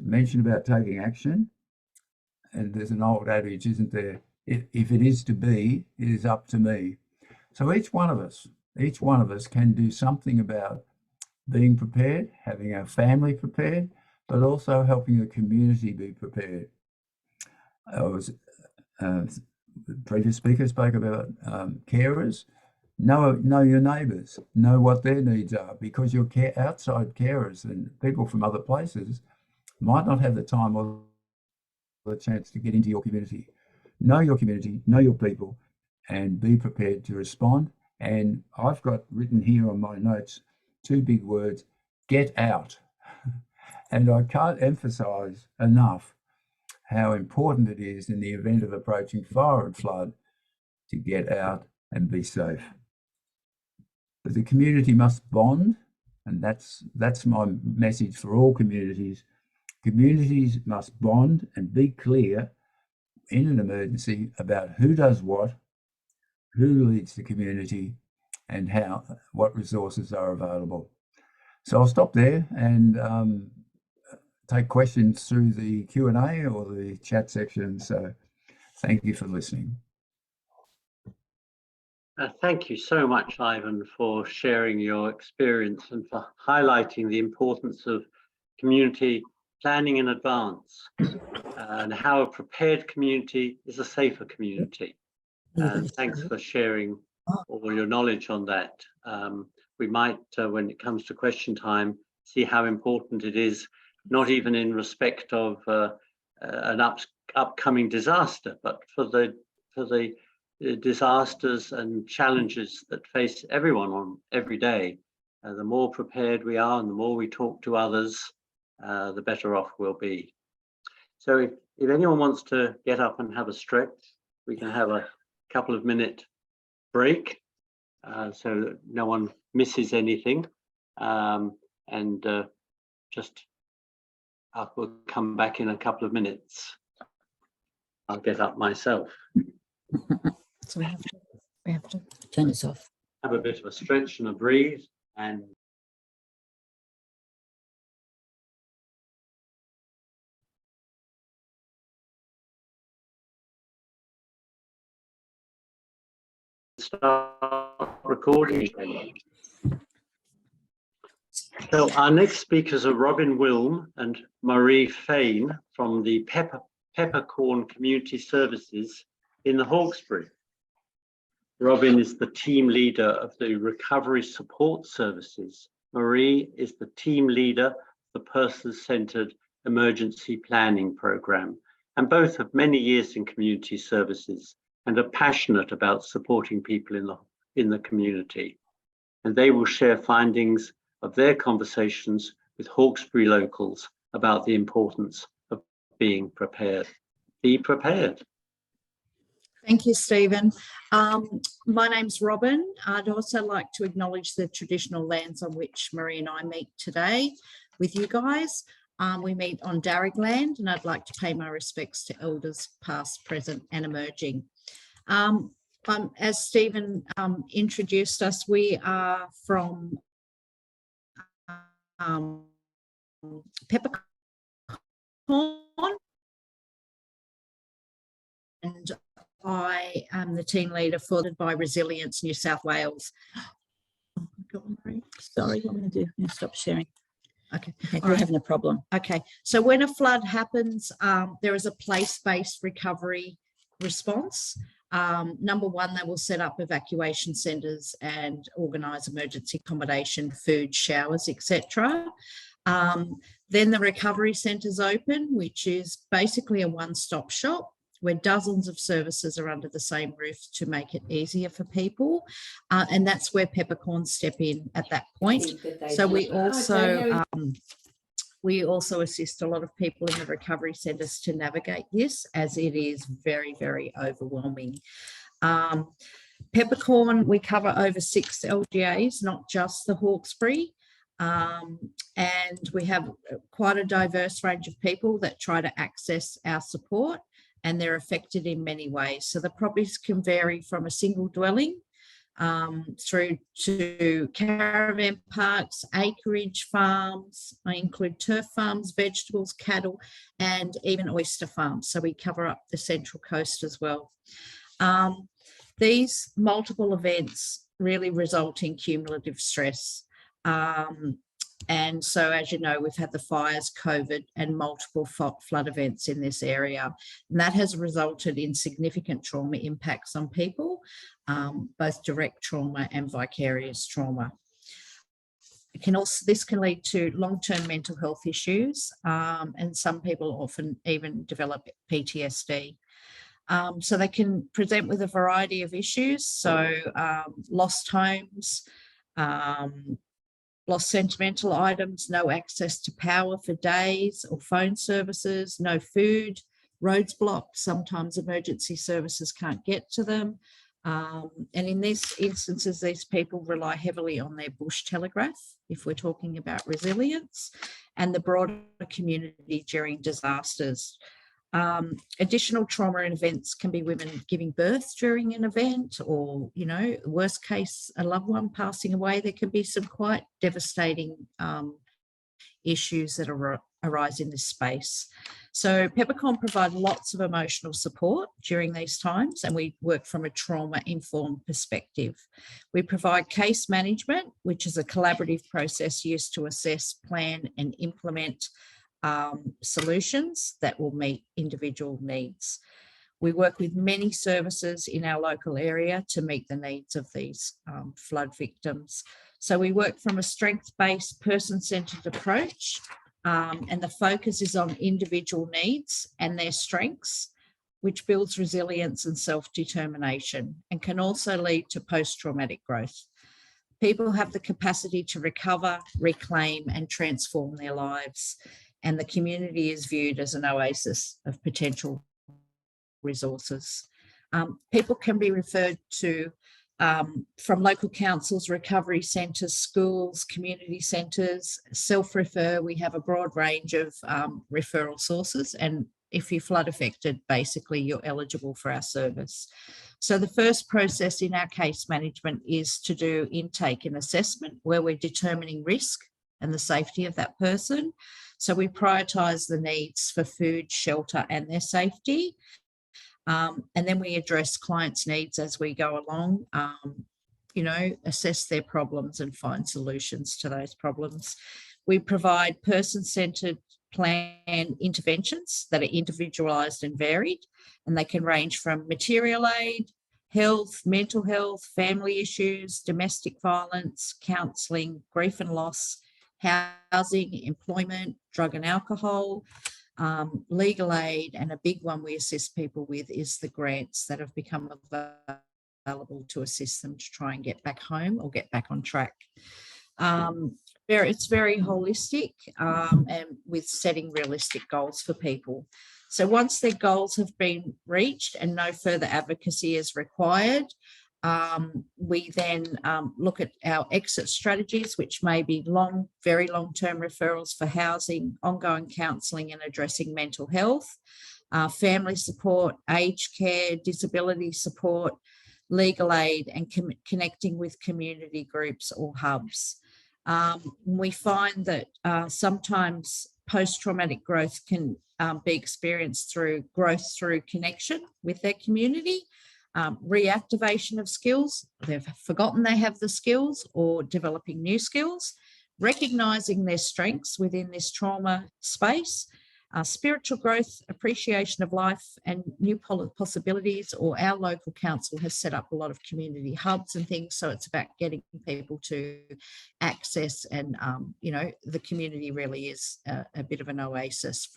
mentioned about taking action, and there's an old adage, isn't there? If it is to be, it is up to me. So each one of us can do something about being prepared, having our family prepared, but also helping the community be prepared. The previous speaker spoke about carers. Know your neighbours, know what their needs are, because your outside carers and people from other places might not have the time or the chance to get into your community. Know your community, know your people, and be prepared to respond. And I've got written here on my notes 2 big words: get out. And I can't emphasize enough how important it is in the event of approaching fire and flood to get out and be safe. But the community must bond And that's my message for all communities. Communities must bond and be clear in an emergency about who does what, who leads the community, and what resources are available. So I'll stop there and take questions through the Q&A or the chat section. So thank you for listening. Thank you so much, Ivan, for sharing your experience and for highlighting the importance of community planning in advance and how a prepared community is a safer community. And thanks for sharing all your knowledge on that. We might, when it comes to question time, see how important it is, not even in respect of an upcoming disaster, but for the disasters and challenges that face everyone on every day. The more prepared we are and the more we talk to others, the better off we'll be. So if anyone wants to get up and have a stretch, we can have a couple of minute break so that no one misses anything. And just we'll come back in a couple of minutes. I'll get up myself. So we have to turn this off. Have a bit of a stretch and a breathe, and start recording. So our next speakers are Robin Wilm and Marie Fain from the Peppercorn Community Services in the Hawkesbury. Robin is the team leader of the Recovery Support Services. Marie is the team leader of the Person-Centered Emergency Planning Programme, and both have many years in community services and are passionate about supporting people in the community. And they will share findings of their conversations with Hawkesbury locals about the importance of being prepared. Be prepared. Thank you, Stephen. My name's Robin. I'd also like to acknowledge the traditional lands on which Marie and I meet today with you guys. We meet on Darug land, and I'd like to pay my respects to elders past, present and emerging. As Stephen introduced us, we are from Peppercorn, and I am the team leader by Resilience New South Wales. Oh my God, Marie. Sorry, what am I going to do? I'm going to stop sharing. Okay, we're having a problem. Okay, so when a flood happens, there is a place-based recovery response. Number one, they will set up evacuation centres and organise emergency accommodation, food, showers, etc. Then the recovery centres open, which is basically a one-stop shop where dozens of services are under the same roof to make it easier for people. And that's where Peppercorn step in at that point. So we also assist a lot of people in the recovery centres to navigate this, as it is very, very overwhelming. Peppercorn, we cover over 6 LGAs, not just the Hawkesbury. And we have quite a diverse range of people that try to access our support, and they're affected in many ways. So the properties can vary from a single dwelling through to caravan parks, acreage farms. I include turf farms, vegetables, cattle, and even oyster farms. So we cover up the Central Coast as well. These multiple events really result in cumulative stress. And so, as you know, we've had the fires, COVID, and multiple flood events in this area. And that has resulted in significant trauma impacts on people, both direct trauma and vicarious trauma. This can lead to long-term mental health issues, and some people often even develop PTSD. So they can present with a variety of issues. So lost homes, lost sentimental items, no access to power for days or phone services, no food, roads blocked. Sometimes emergency services can't get to them. And in these instances, these people rely heavily on their bush telegraph, if we're talking about resilience, and the broader community during disasters. Additional trauma and events can be women giving birth during an event, or, you know, worst case, a loved one passing away. There can be some quite devastating issues that arise in this space. So Peppercorn provide lots of emotional support during these times, and we work from a trauma-informed perspective. We provide case management, which is a collaborative process used to assess, plan and implement solutions that will meet individual needs. We work with many services in our local area to meet the needs of these flood victims. So we work from a strength-based, person-centred approach, and the focus is on individual needs and their strengths, which builds resilience and self-determination and can also lead to post-traumatic growth. People have the capacity to recover, reclaim and transform their lives, and the community is viewed as an oasis of potential resources. People can be referred to from local councils, recovery centres, schools, community centres, self-refer. We have a broad range of referral sources, and if you're flood affected, basically you're eligible for our service. So the first process in our case management is to do intake and assessment, where we're determining risk and the safety of that person. So we prioritise the needs for food, shelter and their safety. And then we address clients' needs as we go along, you know, assess their problems and find solutions to those problems. We provide person-centred plan interventions that are individualised and varied, and they can range from material aid, health, mental health, family issues, domestic violence, counselling, grief and loss, housing, employment, drug and alcohol, legal aid, and a big one we assist people with is the grants that have become available to assist them to try and get back home or get back on track. It's very holistic and with setting realistic goals for people. So once their goals have been reached and no further advocacy is required, we then look at our exit strategies, which may be very long-term referrals for housing, ongoing counselling and addressing mental health, family support, aged care, disability support, legal aid, and connecting with community groups or hubs. We find that sometimes post-traumatic growth can be experienced through growth through connection with their community, reactivation of skills, they've forgotten they have the skills, or developing new skills, recognising their strengths within this trauma space, spiritual growth, appreciation of life and new possibilities, or our local council has set up a lot of community hubs and things, so it's about getting people to access and, you know, the community really is a bit of an oasis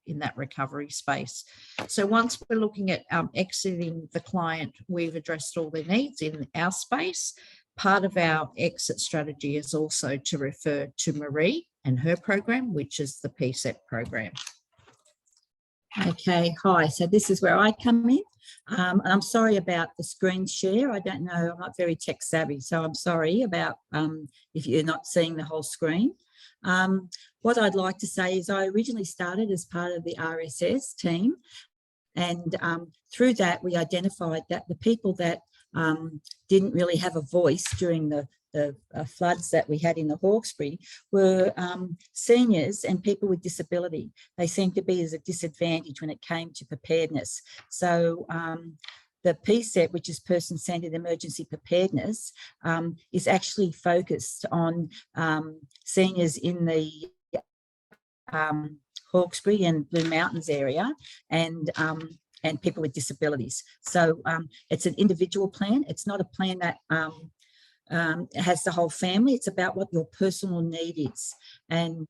in that recovery space. So once we're looking at exiting the client, we've addressed all their needs in our space. Part of our exit strategy is also to refer to Marie and her program, which is the PSEP program. Okay, hi. So this is where I come in. I'm sorry about the screen share. I don't know, I'm not very tech savvy, so I'm sorry about if you're not seeing the whole screen. What I'd like to say is I originally started as part of the RSS team, and through that we identified that the people that didn't really have a voice during the floods that we had in the Hawkesbury were seniors and people with disability. They seemed to be as a disadvantage when it came to preparedness. So the PSEP, which is person-centred emergency preparedness, is actually focused on seniors in the Hawkesbury and Blue Mountains area and people with disabilities. So it's an individual plan. It's not a plan that has the whole family. It's about what your personal need is. And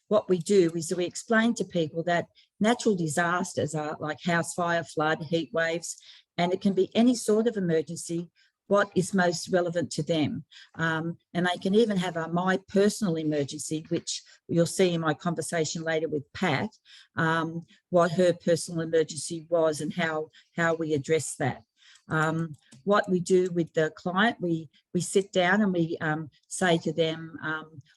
what we do is we explain to people that natural disasters are like house fire, flood, heat waves, and it can be any sort of emergency, what is most relevant to them. And they can even have my personal emergency, which you'll see in my conversation later with Pat, what her personal emergency was and how we address that. What we do with the client, we sit down and we say to them,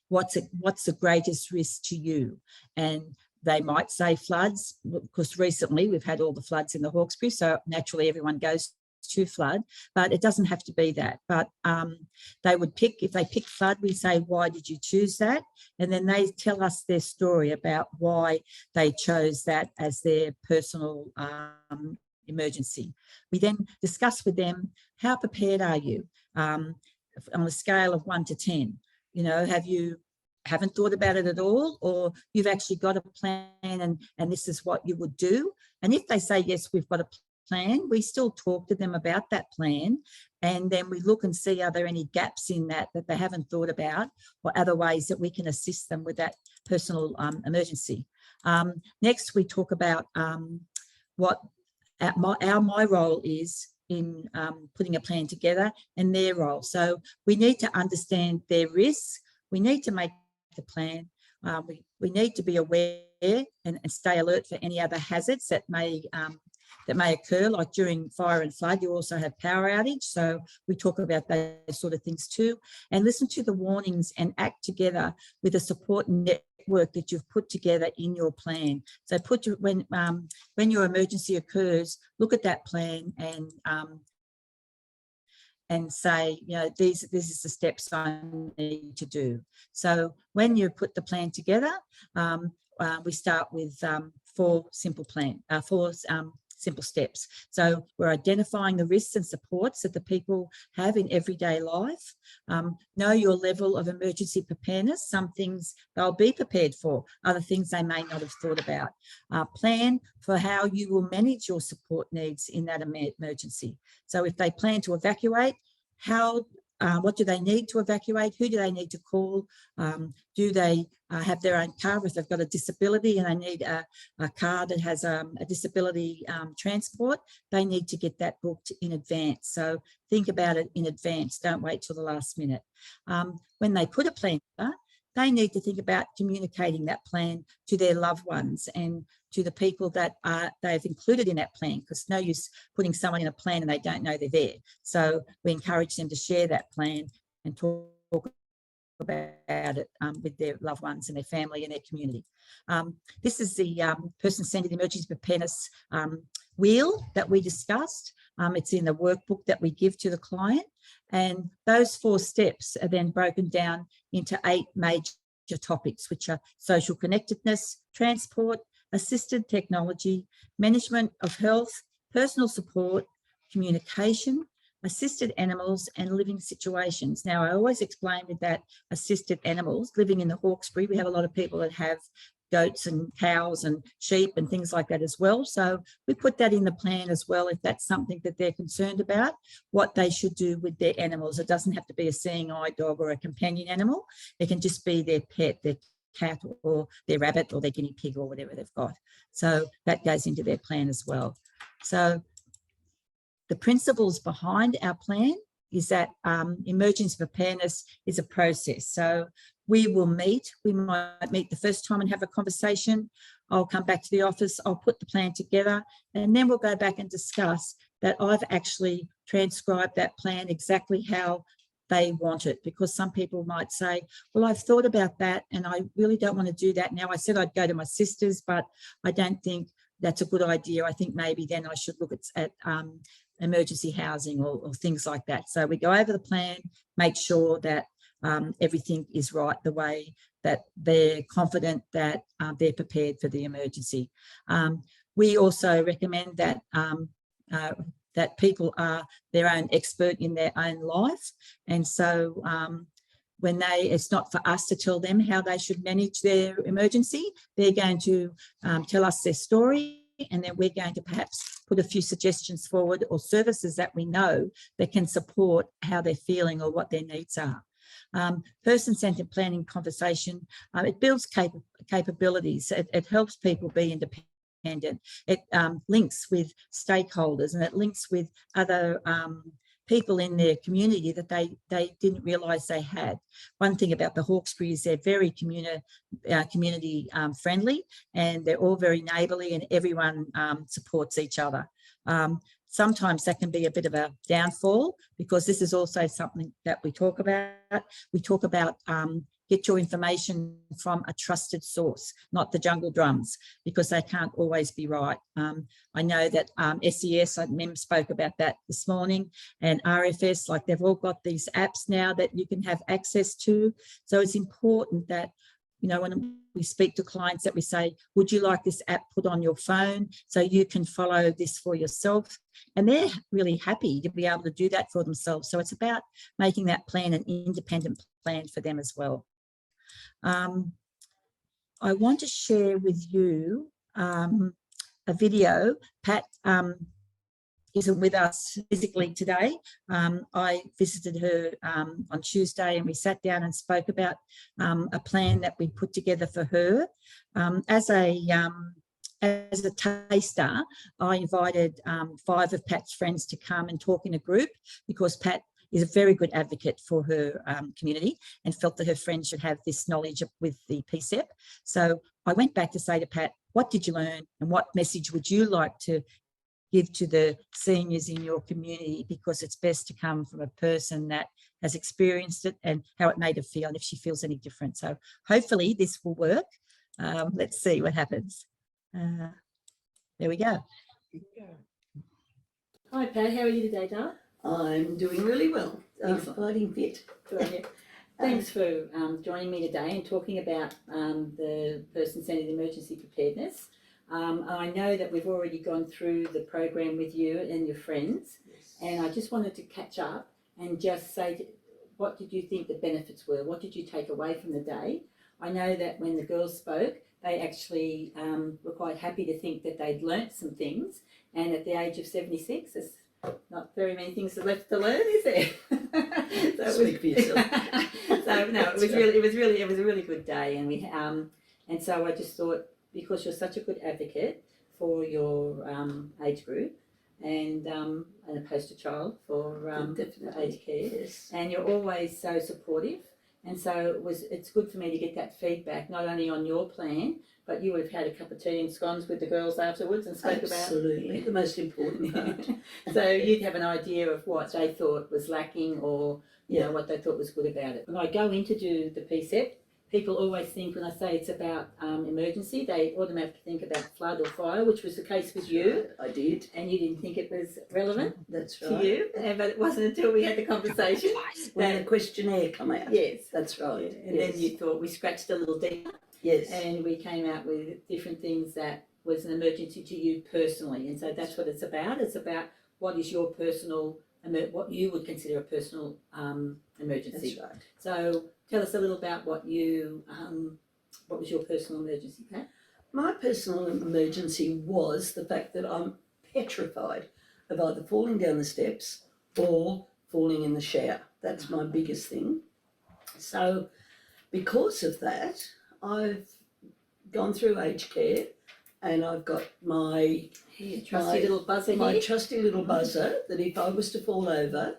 what's the greatest risk to you? And they might say floods, because recently we've had all the floods in the Hawkesbury, so naturally everyone goes to flood, but it doesn't have to be that. But they would pick, if they pick flood, we say, why did you choose that? And then they tell us their story about why they chose that as their personal emergency. We then discuss with them, how prepared are you on a scale of 1 to 10? You know, haven't thought about it at all, or you've actually got a plan and this is what you would do? And if they say, yes, we've got a plan, we still talk to them about that plan, and then we look and see, are there any gaps in that they haven't thought about, or other ways that we can assist them with that personal emergency. Next, we talk about what my role is in putting a plan together, and their role. So we need to understand their risks. We need to make the plan. We need to be aware and stay alert for any other hazards that may occur, like during fire and flood. You also have power outage, so we talk about those sort of things too, and listen to the warnings and act together with a support network that you've put together in your plan. So when your emergency occurs, look at that plan and say, you know, this is the steps I need to do. So when you put the plan together, we start with four simple steps. So we're identifying the risks and supports that the people have in everyday life. Know your level of emergency preparedness. Some things they'll be prepared for, other things they may not have thought about. Plan for how you will manage your support needs in that emergency. So if they plan to evacuate, what do they need to evacuate? Who do they need to call? Do they have their own car if they've got a disability and they need a car that has a disability transport? They need to get that booked in advance. So think about it in advance. Don't wait till the last minute. When they put a plan together, they need to think about communicating that plan to their loved ones and to the people that they've included in that plan, because no use putting someone in a plan and they don't know they're there. So we encourage them to share that plan and talk about it with their loved ones and their family and their community. This is the person-centered emergency preparedness wheel that we discussed. It's in the workbook that we give to the client. And those 4 steps are then broken down into 8 major topics, which are social connectedness, transport, assisted technology, management of health, personal support, communication, assisted animals, and living situations. Now, I always explain with that assisted animals, living in the Hawkesbury, we have a lot of people that have goats and cows and sheep and things like that as well. So we put that in the plan as well, if that's something that they're concerned about, what they should do with their animals. It doesn't have to be a seeing eye dog or a companion animal. It can just be their pet, their cat or their rabbit or their guinea pig or whatever they've got. So that goes into their plan as well. So the principles behind our plan is that emergency preparedness is a process. So we might meet the first time and have a conversation. I'll come back to the office, I'll put the plan together, and then we'll go back and discuss that I've actually transcribed that plan exactly how they want it, because some people might say, well, I've thought about that and I really don't want to do that now. I said I'd go to my sister's, but I don't think that's a good idea. I think maybe then I should look at emergency housing or things like that. So we go over the plan, make sure that everything is right, the way that they're confident that they're prepared for the emergency. We also recommend that that people are their own expert in their own life. And so it's not for us to tell them how they should manage their emergency. They're going to tell us their story, and then we're going to perhaps put a few suggestions forward or services that we know that can support how they're feeling or what their needs are. Person-centered planning conversation, it builds capabilities. It helps people be independent. It links with stakeholders, and it links with other people in their community that they didn't realise they had. One thing about the Hawkesbury is they're very community friendly, and they're all very neighbourly, and everyone supports each other. sometimes that can be a bit of a downfall, because this is also something that we talk about. We talk about get your information from a trusted source, not the jungle drums, because they can't always be right. I know that SES, Mem spoke about that this morning, and RFS, like they've all got these apps now that you can have access to. So it's important that, you know, when we speak to clients, that we say, would you like this app put on your phone so you can follow this for yourself? And they're really happy to be able to do that for themselves. So it's about making that plan an independent plan for them as well. I want to share with you a video. Pat isn't with us physically today. I visited her on Tuesday, and we sat down and spoke about a plan that we put together for her. As a taster, I invited 5 of Pat's friends to come and talk in a group, because Pat is a very good advocate for her community and felt that her friends should have this knowledge with the PCEP. So I went back to say to Pat, what did you learn, and what message would you like to give to the seniors in your community, because it's best to come from a person that has experienced it and how it made her feel, and if she feels any different. So hopefully this will work. Let's see what happens. There we go. Hi Pat, how are you today, darling? I'm doing really well. Fighting fit. Thanks for joining me today and talking about the person-centered emergency preparedness. I know that we've already gone through the program with you and your friends, and I just wanted to catch up and just say, what did you think the benefits were? What did you take away from the day? I know that when the girls spoke, they actually were quite happy to think that they'd learnt some things, and at the age of 76, there's not very many things left to learn, is there? Speak for yourself. So no, it was a really good day, and we and so I just thought, because you're such a good advocate for your age group, and a poster child for aged care, yes. And you're always so supportive, and so it's good for me to get that feedback, not only on your plan, but you would have had a cup of tea and scones with the girls afterwards and spoke Absolutely, the most important part. So you'd have an idea of what they thought was lacking, or you know, what they thought was good about it. When I go in to do the PCEP, people always think, when I say it's about emergency, they automatically think about flood or fire, which was the case with you. I did. And you didn't think it was relevant. That's to right. you, but it wasn't until we had the conversation when the questionnaire come out. Yes, that's right. And then you thought, we scratched a little deeper. Yes. And we came out with different things that was an emergency to you personally, and so that's what it's about. It's about what is your personal, what you would consider a personal emergency. That's right. So tell us a little about what you, what was your personal emergency, Pat? My personal emergency was the fact that I'm petrified of either falling down the steps or falling in the shower. That's my biggest thing. So because of that, I've gone through aged care, and I've got my trusty little buzzer my here. trusty little buzzer, that if I was to fall over,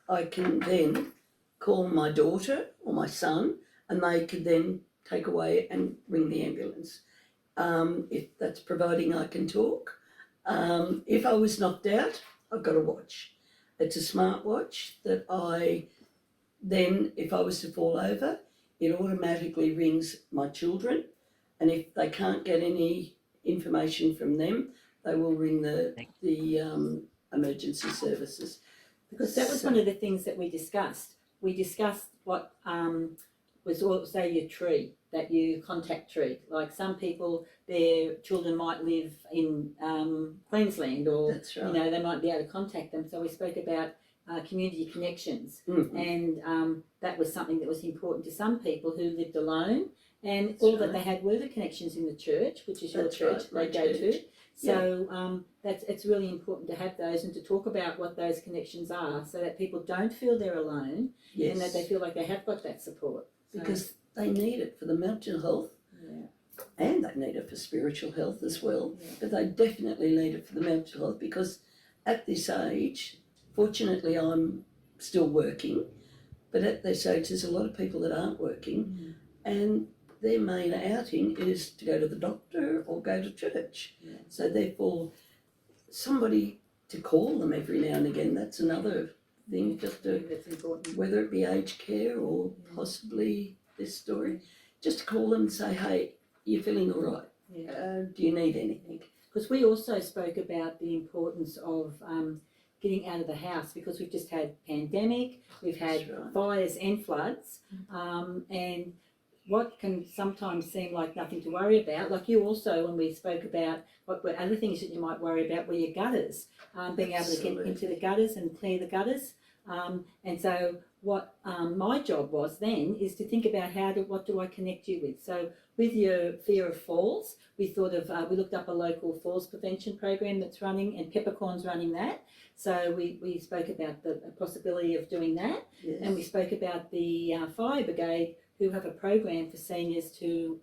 I can then call my daughter or my son, and they could then take away and ring the ambulance. If that's providing I can talk. If I was knocked out, I've got a watch. It's a smartwatch that I then, if I was to fall over, it automatically rings my children, and if they can't get any information from them, they will ring the emergency services. Because that was one of the things that we discussed. We discussed what was, say, your tree, that you contact tree. Like some people, their children might live in Queensland, or That's right. you know, they might be able to contact them. So we spoke about community connections, and that was something that was important to some people who lived alone, and That's all that right. they had were the connections in the church, which is your That's church right, they my go to. church. So it's really important to have those and to talk about what those connections are, so that people don't feel they're alone, Yes. and that they feel like they have got that support. So, Because they need it for the mental health, yeah. and they need it for spiritual health as well. Yeah. But they definitely need it for the mental health, because at this age, fortunately I'm still working, but at this age there's a lot of people that aren't working, and their main outing is to go to the doctor or go to church. Yeah. So therefore, somebody to call them every now and again. That's another thing, just to, That's important. whether it be aged care or possibly this story, just to call them and say, hey, you're feeling all right. Yeah. Do you need anything? Because we also spoke about the importance of getting out of the house, because we've just had pandemic, we've had That's right. fires and floods, and what can sometimes seem like nothing to worry about, like you also, when we spoke about what were other things that you might worry about, were your gutters, being able to get into the gutters and clear the gutters. And so what my job was then is to think about what do I connect you with. So with your fear of falls, we thought of, we looked up a local falls prevention program that's running, and Peppercorn's running that. So we spoke about the possibility of doing that. Yes. And we spoke about the fire brigade, who have a program for seniors to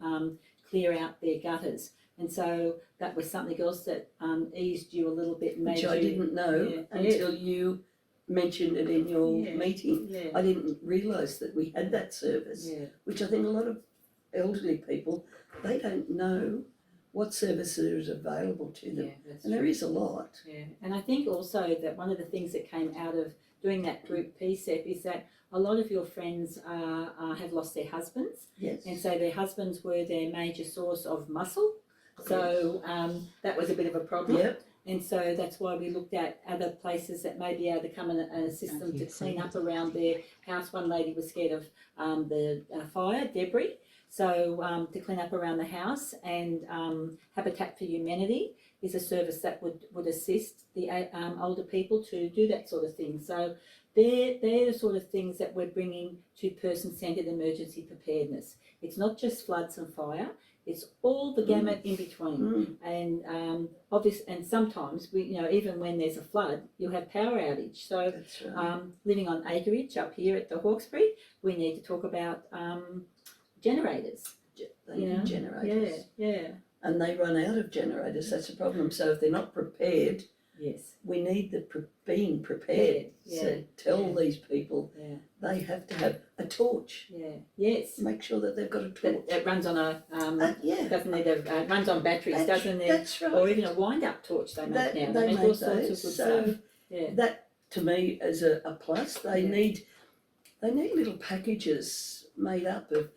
clear out their gutters. And so that was something else that eased you a little bit. Which I didn't know until you mentioned it in your meeting. Yeah. I didn't realise that we had that service, which I think a lot of elderly people, they don't know what services are available to them. And there is a lot. Yeah, and I think also that one of the things that came out of doing that group PCEP is that a lot of your friends have lost their husbands. Yes. And so their husbands were their major source of muscle. So that was a bit of a problem. Yep. And so that's why we looked at other places that may be able to come and assist them to clean up around their house. One lady was scared of the fire, debris. So to clean up around the house, and Habitat for Humanity is a service that would assist the older people to do that sort of thing. So they're the sort of things that we're bringing to person-centred emergency preparedness. It's not just floods and fire, it's all the gamut in between. And obviously, and sometimes we, even when there's a flood, you have power outage. So That's right. living on acreage up here at the Hawkesbury, we need to talk about generators. They need generators. Yeah. And they run out of generators, that's a problem. So if they're not prepared, Yes. we need the being prepared. Yeah. So tell these people they have to have a torch. Yeah. Yes. Make sure that they've got a torch. It runs on a doesn't need a runs on batteries, doesn't it? That's right. Or even a wind-up torch they make now. They make all sorts of good stuff. Yeah. That to me is a plus. They need little packages made up of,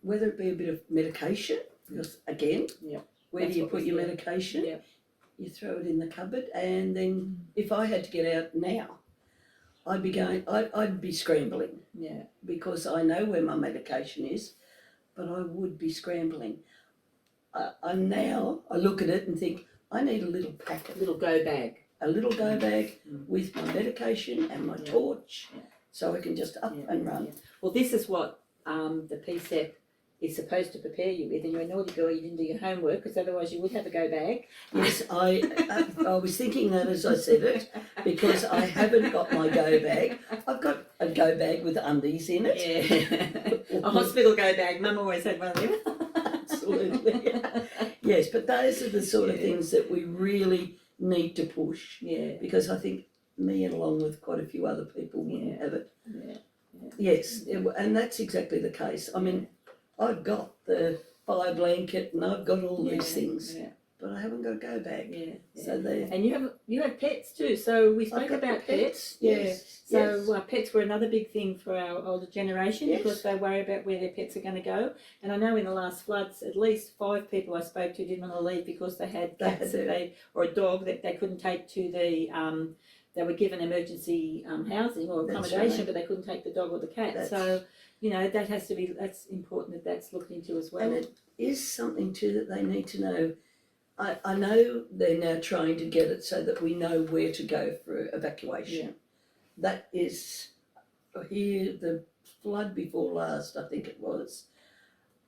whether it be a bit of medication, because again, where do you put your medication? Yeah. You throw it in the cupboard, and then if I had to get out now, I'd be scrambling. Yeah. Because I know where my medication is, but I would be scrambling. I look at it and think, I need a little packet. Little go bag. A little go bag with my medication and my torch, so I can just up and run. Yeah. Well, this is what the PCEP is supposed to prepare you with, and you're a naughty girl, you didn't do your homework, because otherwise you would have a go bag. Yes, I was thinking that as I said it, because I haven't got my go bag. I've got a go bag with undies in it. Yeah. A hospital go bag. Mum always had one of them. Absolutely. Yes, but those are the sort of things that we really need to push. Yeah. Because I think me, and along with quite a few other people, wouldn't have it. Yeah. Yes, and that's exactly the case. I mean, I've got the fire blanket and I've got all these things, but I haven't got a go bag. Yeah. So they and you have pets too. So we spoke about pets. Yes. So pets were another big thing for our older generation, because they worry about where their pets are going to go. And I know in the last floods, at least 5 people I spoke to didn't want to leave because they had cats or a dog that they couldn't take to the. They were given emergency housing or accommodation, but they couldn't take the dog or the cat. So that's important that's looked into as well. And it is something too that they need to know. I know they're now trying to get it so that we know where to go for evacuation. That is, here, the flood before last, I think it was,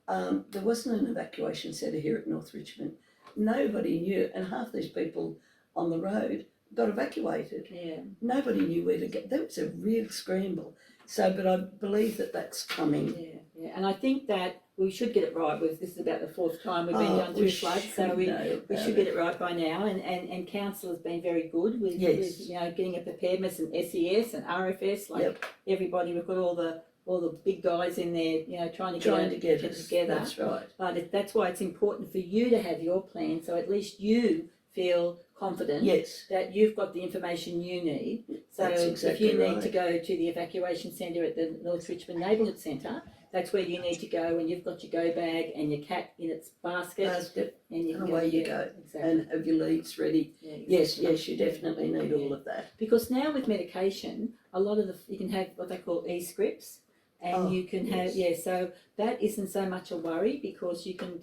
there wasn't an evacuation centre here at North Richmond. Nobody knew, and half these people on the road got evacuated. Yeah. Nobody knew where to get. That was a real scramble. So, but I believe that that's coming. Yeah. And I think that we should get it right. This is about the 4th time we've been down through floods, so we should get it right by now. And council has been very good with getting a preparedness and SES and RFS. Everybody, we've got all the big guys in there, trying to get it together. That's right. But that's why it's important for you to have your plan, so at least you feel confident Yes. that you've got the information you need. So That's exactly if you need right. to go to the evacuation centre at the North Richmond Neighbourhood Centre, that's where you need to go, and you've got your go bag and your cat in its basket, and you can away you yeah, go. Exactly. And have your leads ready. Yeah, exactly. Yes, you definitely need all of that. Because now with medication, a lot of you can have what they call e-scripts, and you can have so that isn't so much a worry, because you can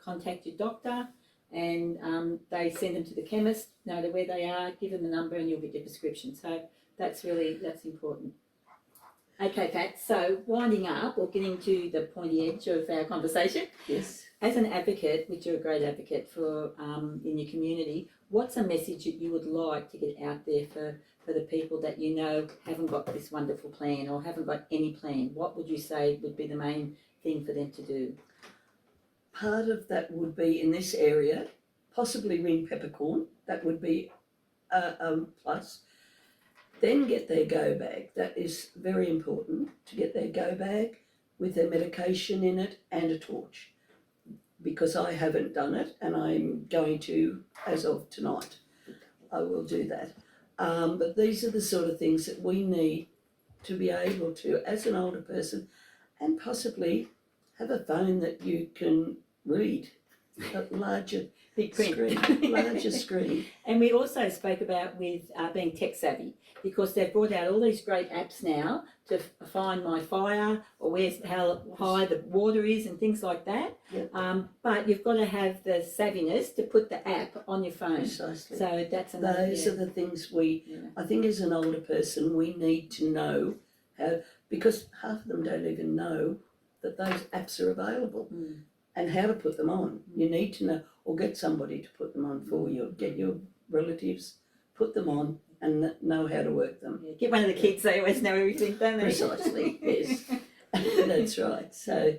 contact your doctor, and they send them to the chemist, no matter where they are, give them the number, and you'll get your prescription. So that's important. Okay, Pat, so winding up, or getting to the pointy edge of our conversation. Yes. As an advocate, which you're a great advocate for in your community, what's a message that you would like to get out there for the people that you know haven't got this wonderful plan or haven't got any plan? What would you say would be the main thing for them to do? Part of that would be in this area, possibly ring peppercorn. That would be a plus. Then get their go bag. That is very important, to get their go bag with their medication in it and a torch, because I haven't done it, and I'm going to as of tonight. I will do that. But these are the sort of things that we need to be able to, as an older person, and possibly have a phone that you can read, a larger Big print. screen, larger screen. And we also spoke about with being tech savvy, because they've brought out all these great apps now to find my fire, or how high the water is and things like that. Yep. But you've got to have the savviness to put the app on your phone. Precisely. So that's another. Those are the things I think as an older person, we need to know how, because half of them don't even know that those apps are available and how to put them on. You need to know, or get somebody to put them on for you, get your relatives, put them on and know how to work them. Yeah, get one of the kids, they always know everything, don't they? Precisely, yes. That's right. So,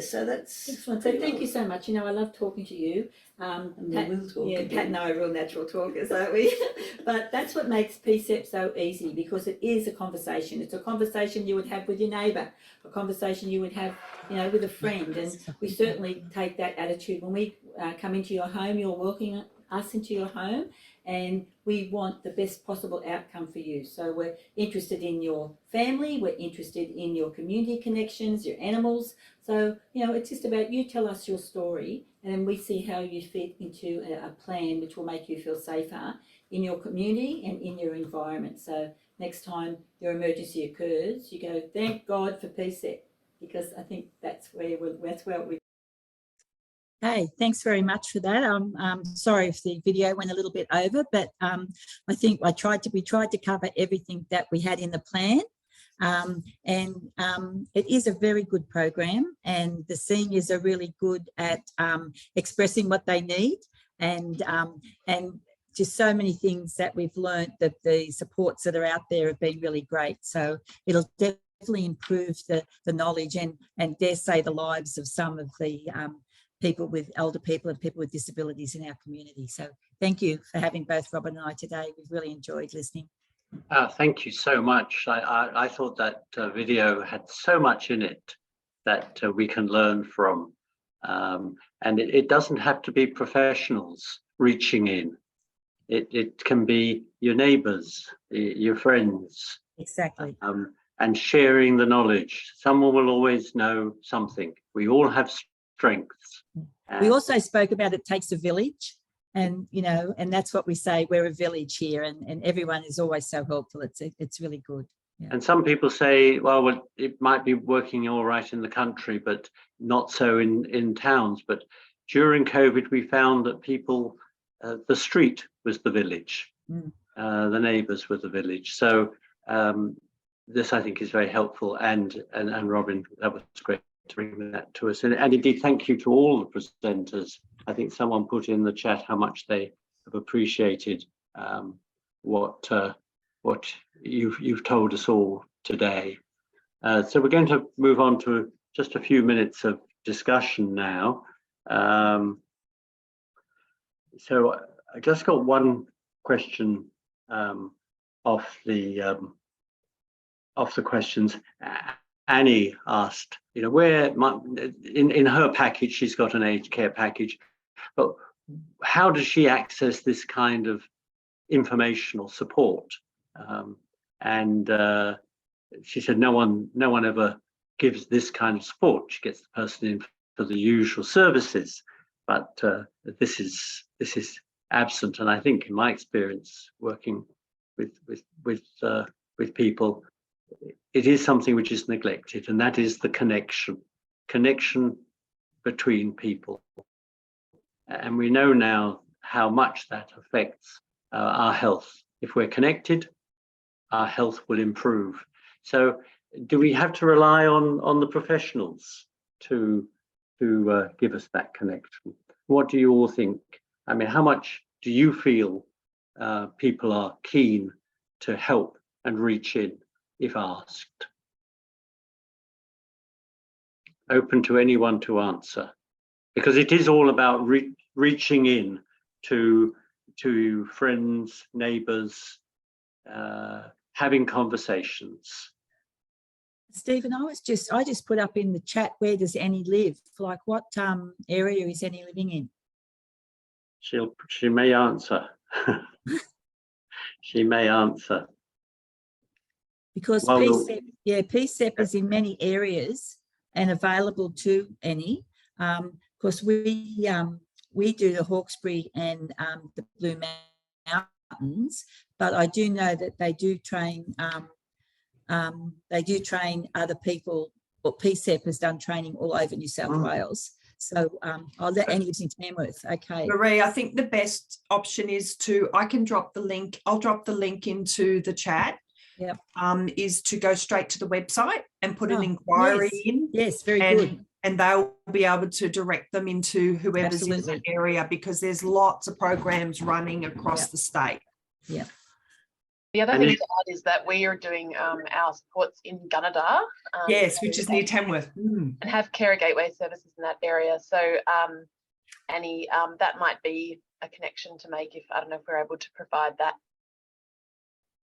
so that's... Excellent. So thank you so much. You know, I love talking to you. And we will talk again. Pat and I are real natural talkers, aren't we? But that's what makes PCEP so easy, because it is a conversation. It's a conversation you would have with your neighbour, a conversation you would have, with a friend. And we certainly take that attitude. When we come into your home, you're welcoming us into your home, and we want the best possible outcome for you. So we're interested in your family, we're interested in your community connections, your animals. So, it's just about you tell us your story, and then we see how you fit into a plan which will make you feel safer in your community and in your environment. So next time your emergency occurs, you go, thank God for PCEP, because I think that's where we. Hey, thanks very much for that. I'm sorry if the video went a little bit over, but I think we tried to cover everything that we had in the plan. It is a very good program, and the seniors are really good at expressing what they need, and just so many things that we've learned, that the supports that are out there have been really great. So it'll definitely improve the knowledge and dare say the lives of some of the elder people and people with disabilities in our community. So thank you for having both Robin and I today. We've really enjoyed listening. Thank you so much. I thought that video had so much in it that we can learn from. And it doesn't have to be professionals reaching in. It can be your neighbours, your friends. Exactly. And sharing the knowledge. Someone will always know something. We all have strengths. We also spoke about it takes a village. And, and that's what we say, we're a village here, and everyone is always so helpful. It's really good. Yeah. And some people say, well, it might be working all right in the country, but not so in towns. But during COVID, we found that people, the street was the village, the neighbours were the village. So this, I think, is very helpful. And Robin, that was great to bring that to us. And indeed, thank you to all the presenters. I think someone put in the chat how much they have appreciated what you've told us all today. So we're going to move on to just a few minutes of discussion now. So I just got one question off the questions. Annie asked, where in her package she's got an aged care package, but how does she access this kind of informational support? And she said no one ever gives this kind of support. She gets the person in for the usual services, but this is absent. And I think, in my experience working with people, it is something which is neglected, and that is the connection between people. And we know now how much that affects our health. If we're connected, our health will improve. So do we have to rely on the professionals to give us that connection? What do you all think? I mean, how much do you feel people are keen to help and reach in if asked? Open to anyone to answer, because it is all about reaching in to friends, neighbours, having conversations. Stephen, I just put up in the chat, where does Annie live? Like, what area is Annie living in? She may answer. She may answer. Because PCEP is in many areas and available to Annie. Because we do the Hawkesbury and the Blue Mountains, but I do know that they do train other people, or PCEP has done training all over New South Wales. So I'll let Annie lives in Tamworth. Okay. Marie, I think the best option is I can drop the link. I'll drop the link into the chat. Yep. Is to go straight to the website and put an inquiry in. Yes, very good. And they'll be able to direct them into whoever's in that area, because there's lots of programs running across the state. Yeah. The other thing to add is that we are doing our supports in Gunnedah. Yes, which is near Tamworth. And have carer gateway services in that area. So Annie, that might be a connection to make I don't know if we're able to provide that.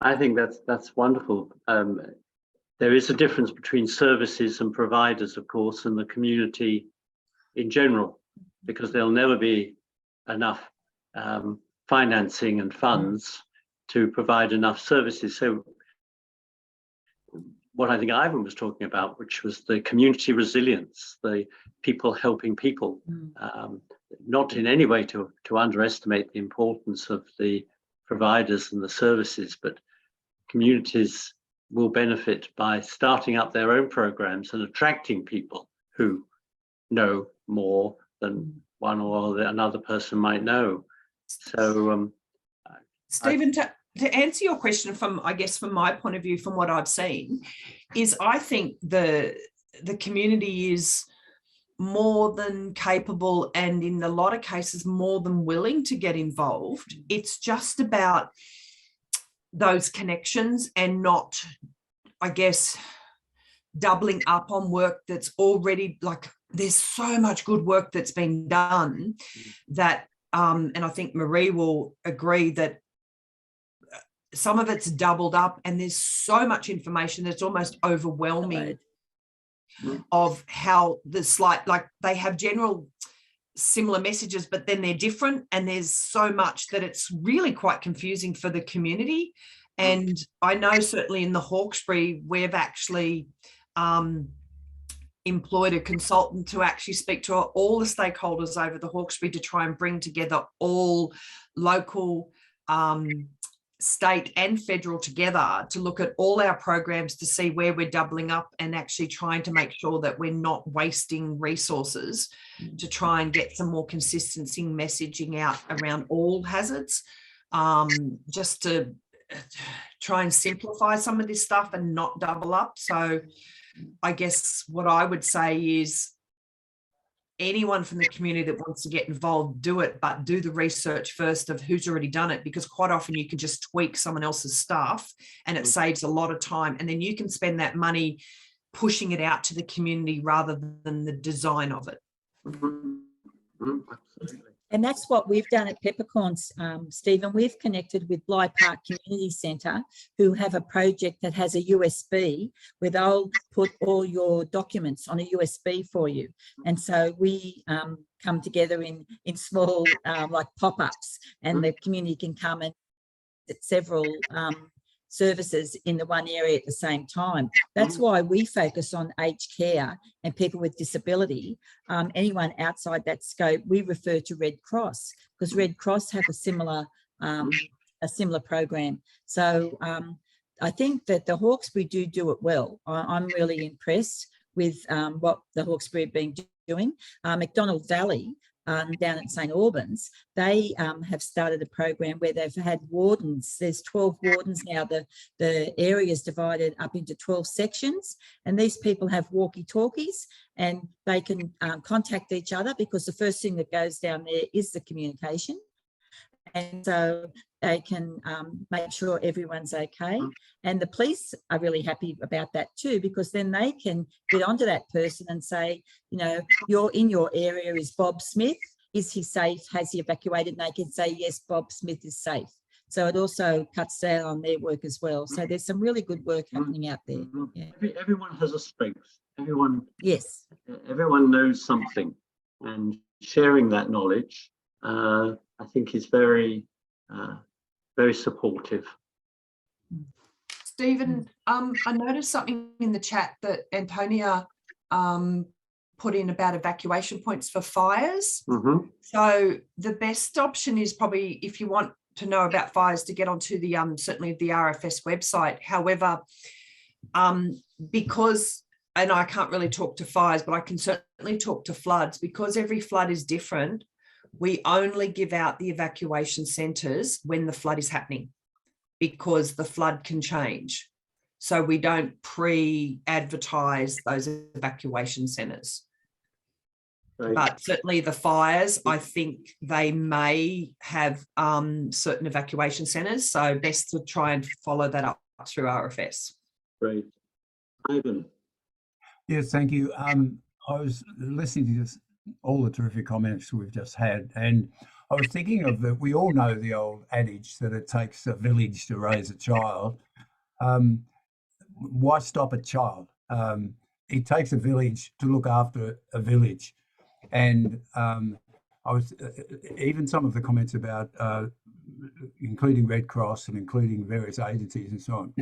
I think that's wonderful. There is a difference between services and providers, of course, and the community in general, because there'll never be enough financing and funds to provide enough services. So what I think Ivan was talking about, which was the community resilience, the people helping people, not in any way to underestimate the importance of the providers and the services, but communities will benefit by starting up their own programs and attracting people who know more than one or another person might know. So Stephen, to answer your question from my point of view, from what I've seen, is I think the community is more than capable, and in a lot of cases more than willing to get involved. It's just about those connections and not, I guess, doubling up on work that's already, like, there's so much good work that's been done that and I think Marie will agree that some of it's doubled up, and there's so much information that's almost overwhelming of how they have general similar messages, but then they're different, and there's so much that it's really quite confusing for the community. And I know certainly in the Hawkesbury, we've actually employed a consultant to actually speak to all the stakeholders over the Hawkesbury to try and bring together all local, state and federal together to look at all our programs to see where we're doubling up, and actually trying to make sure that we're not wasting resources to try and get some more consistency messaging out around all hazards, just to try and simplify some of this stuff and not double up. So I guess what I would say is anyone from the community that wants to get involved, do it, but do the research first of who's already done it, because quite often you can just tweak someone else's stuff and it saves a lot of time, and then you can spend that money pushing it out to the community rather than the design of it. Absolutely. And that's what we've done at Peppercorns, Stephen. We've connected with Bly Park Community Centre, who have a project that has a USB where they'll put all your documents on a USB for you. And so we come together in small like pop-ups, and the community can come and several services in the one area at the same time. That's why we focus on aged care and people with disability. Anyone outside that scope, we refer to Red Cross, because Red Cross have a similar program. So I think that the Hawkesbury do it well. I'm really impressed with what the Hawkesbury have been doing. McDonald Valley, down at St Albans, they have started a program where they've had wardens. There's 12 wardens now. The area is divided up into 12 sections, and these people have walkie-talkies, and they can contact each other, because the first thing that goes down there is the communication. And so they can make sure everyone's okay. And the police are really happy about that too, because then they can get onto that person and say, you know, you're in your area, is Bob Smith, is he safe, has he evacuated? And they can say, yes, Bob Smith is safe. So it also cuts down on their work as well. So there's some really good work happening out there. Yeah. Everyone has a strength. Everyone knows something, and sharing that knowledge, I think, is very supportive. Stephen, I noticed something in the chat that Antonia put in about evacuation points for fires. So the best option is probably, if you want to know about fires, to get onto the certainly the RFS website. However, because, and I can't really talk to fires, but I can certainly talk to floods, because every flood is different. We only give out the evacuation centres when the flood is happening, because the flood can change. So we don't pre-advertise those evacuation centres. Right. But certainly the fires, I think they may have certain evacuation centres. So best to try and follow that up through RFS. Great. Ivan. Yes, thank you. I was listening to this, all the terrific comments we've just had, and I was thinking of that. We all know the old adage that it takes a village to raise a child. Why stop at child? It takes a village to look after a village. And I was even some of the comments about including Red Cross and including various agencies and so on.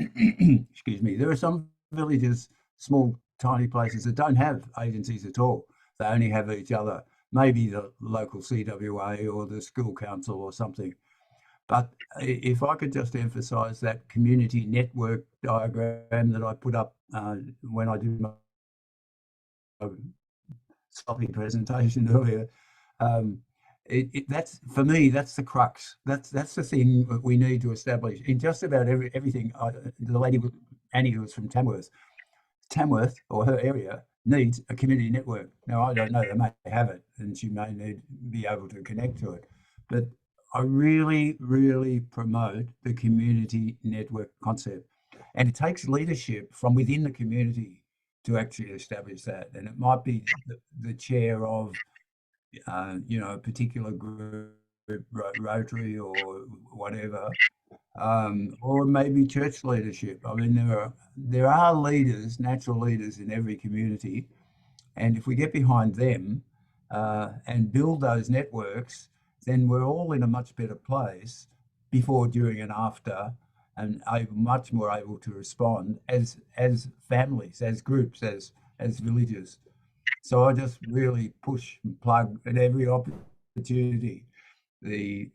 Excuse me. There are some villages, small, tiny places that don't have agencies at all. They only have each other, maybe the local CWA or the school council or something. But if I could just emphasise that community network diagram that I put up when I did my sloppy presentation earlier, that's, for me, that's the crux. That's the thing that we need to establish in just about everything. The lady Annie, who was from Tamworth or her area, needs a community network. Now, I don't know, they may have it and she may be able to connect to it, but I really, really promote the community network concept. And it takes leadership from within the community to actually establish that. And it might be the chair of, a particular group, Rotary or whatever, or maybe church leadership. I mean, there are leaders, natural leaders in every community, and if we get behind them and build those networks, then we're all in a much better place before, during, and after, and much more able to respond as families, as groups, as villages. So I just really push and plug at every opportunity the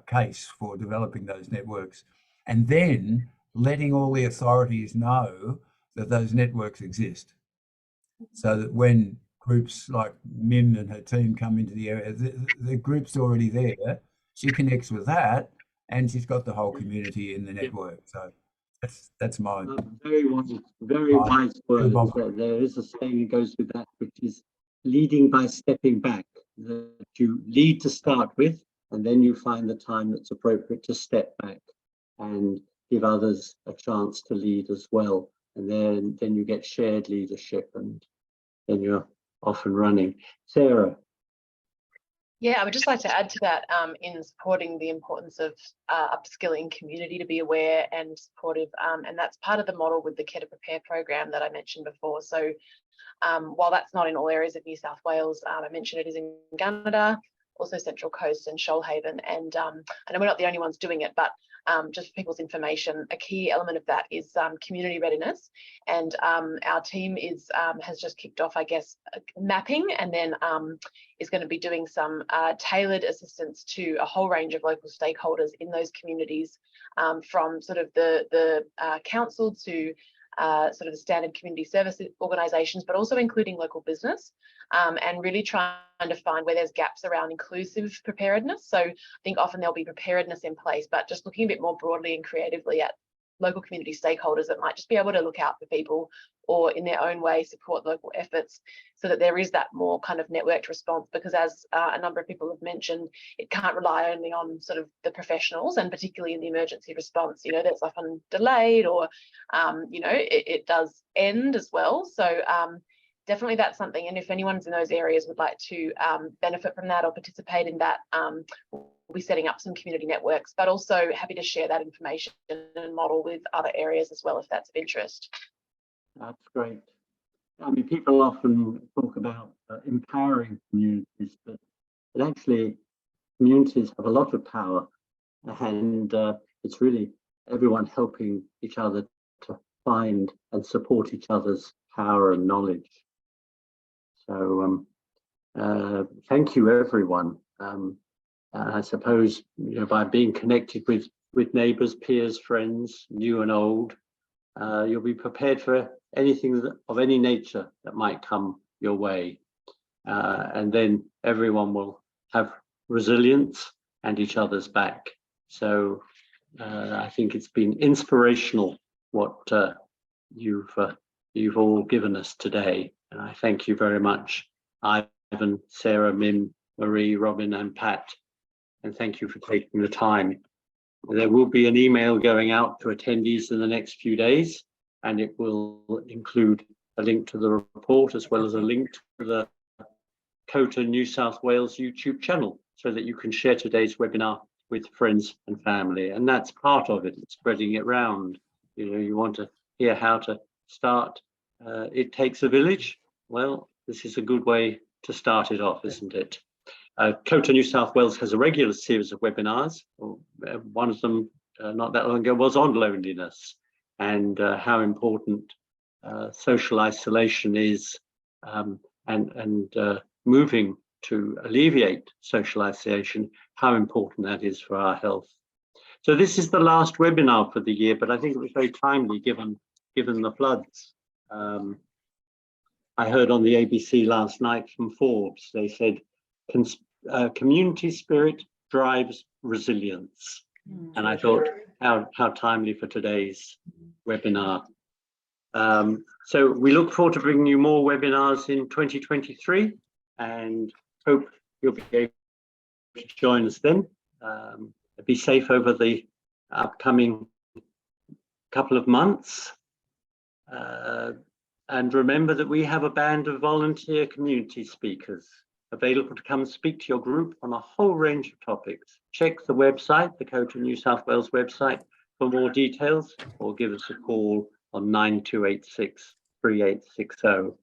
case for developing those networks, and then letting all the authorities know that those networks exist, so that when groups like Mim and her team come into the area, the group's already there. She connects with that, and she's got the whole community in the network. So that's my very wise words. There is a saying that goes with that, which is leading by stepping back. That you lead to start with, and then you find the time that's appropriate to step back and give others a chance to lead as well. And then you get shared leadership, and then you're off and running. Sarah. Yeah, I would just like to add to that in supporting the importance of upskilling community to be aware and supportive. And that's part of the model with the Care to Prepare program that I mentioned before. So while that's not in all areas of New South Wales, I mentioned it is in Gunnedah, also Central Coast and Shoalhaven. And I know we're not the only ones doing it, but just for people's information, a key element of that is community readiness. And our team has just kicked off, I guess, mapping, and then is going to be doing some tailored assistance to a whole range of local stakeholders in those communities, from sort of the council to sort of the standard community service organisations, but also including local business, and really trying to find where there's gaps around inclusive preparedness. So I think often there'll be preparedness in place, but just looking a bit more broadly and creatively at local community stakeholders that might just be able to look out for people or in their own way support local efforts, so that there is that more kind of networked response. Because as a number of people have mentioned, it can't rely only on sort of the professionals, and particularly in the emergency response, you know, that's often delayed, or you know, it does end as well. So definitely that's something, and if anyone's in those areas would like to benefit from that or participate in that, we'll be setting up some community networks, but also happy to share that information and model with other areas as well if that's of interest. That's great. I mean, people often talk about empowering communities, but actually communities have a lot of power, and it's really everyone helping each other to find and support each other's power and knowledge. So thank you, everyone. I suppose, you know, by being connected with neighbours, peers, friends, new and old, you'll be prepared for anything of any nature that might come your way. And then everyone will have resilience and each other's back. So I think it's been inspirational what you've all given us today. And I thank you very much, Ivan, Sarah, Mim, Marie, Robin and Pat. And thank you for taking the time. There will be an email going out to attendees in the next few days, and it will include a link to the report as well as a link to the COTA New South Wales YouTube channel, so that you can share today's webinar with friends and family. And that's part of it, it's spreading it round. You know, you want to hear how to start. It takes a village. Well, this is a good way to start it off, isn't it? COTA New South Wales has a regular series of webinars. One of them not that long ago was on loneliness and how important social isolation is, and moving to alleviate social isolation, how important that is for our health. So this is the last webinar for the year, but I think it was very timely given the floods. I heard on the ABC last night from Forbes, they said, community spirit drives resilience. And I thought, how timely for today's webinar. So we look forward to bringing you more webinars in 2023 and hope you'll be able to join us then. Be safe over the upcoming couple of months. And remember that we have a band of volunteer community speakers available to come speak to your group on a whole range of topics. Check the website, the COTA New South Wales website, for more details, or give us a call on 9286 3860.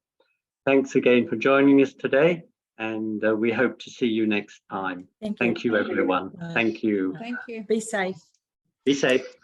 Thanks again for joining us today, and we hope to see you next time. Thank you, everyone. Bye. Thank you. Thank you. Be safe. Be safe.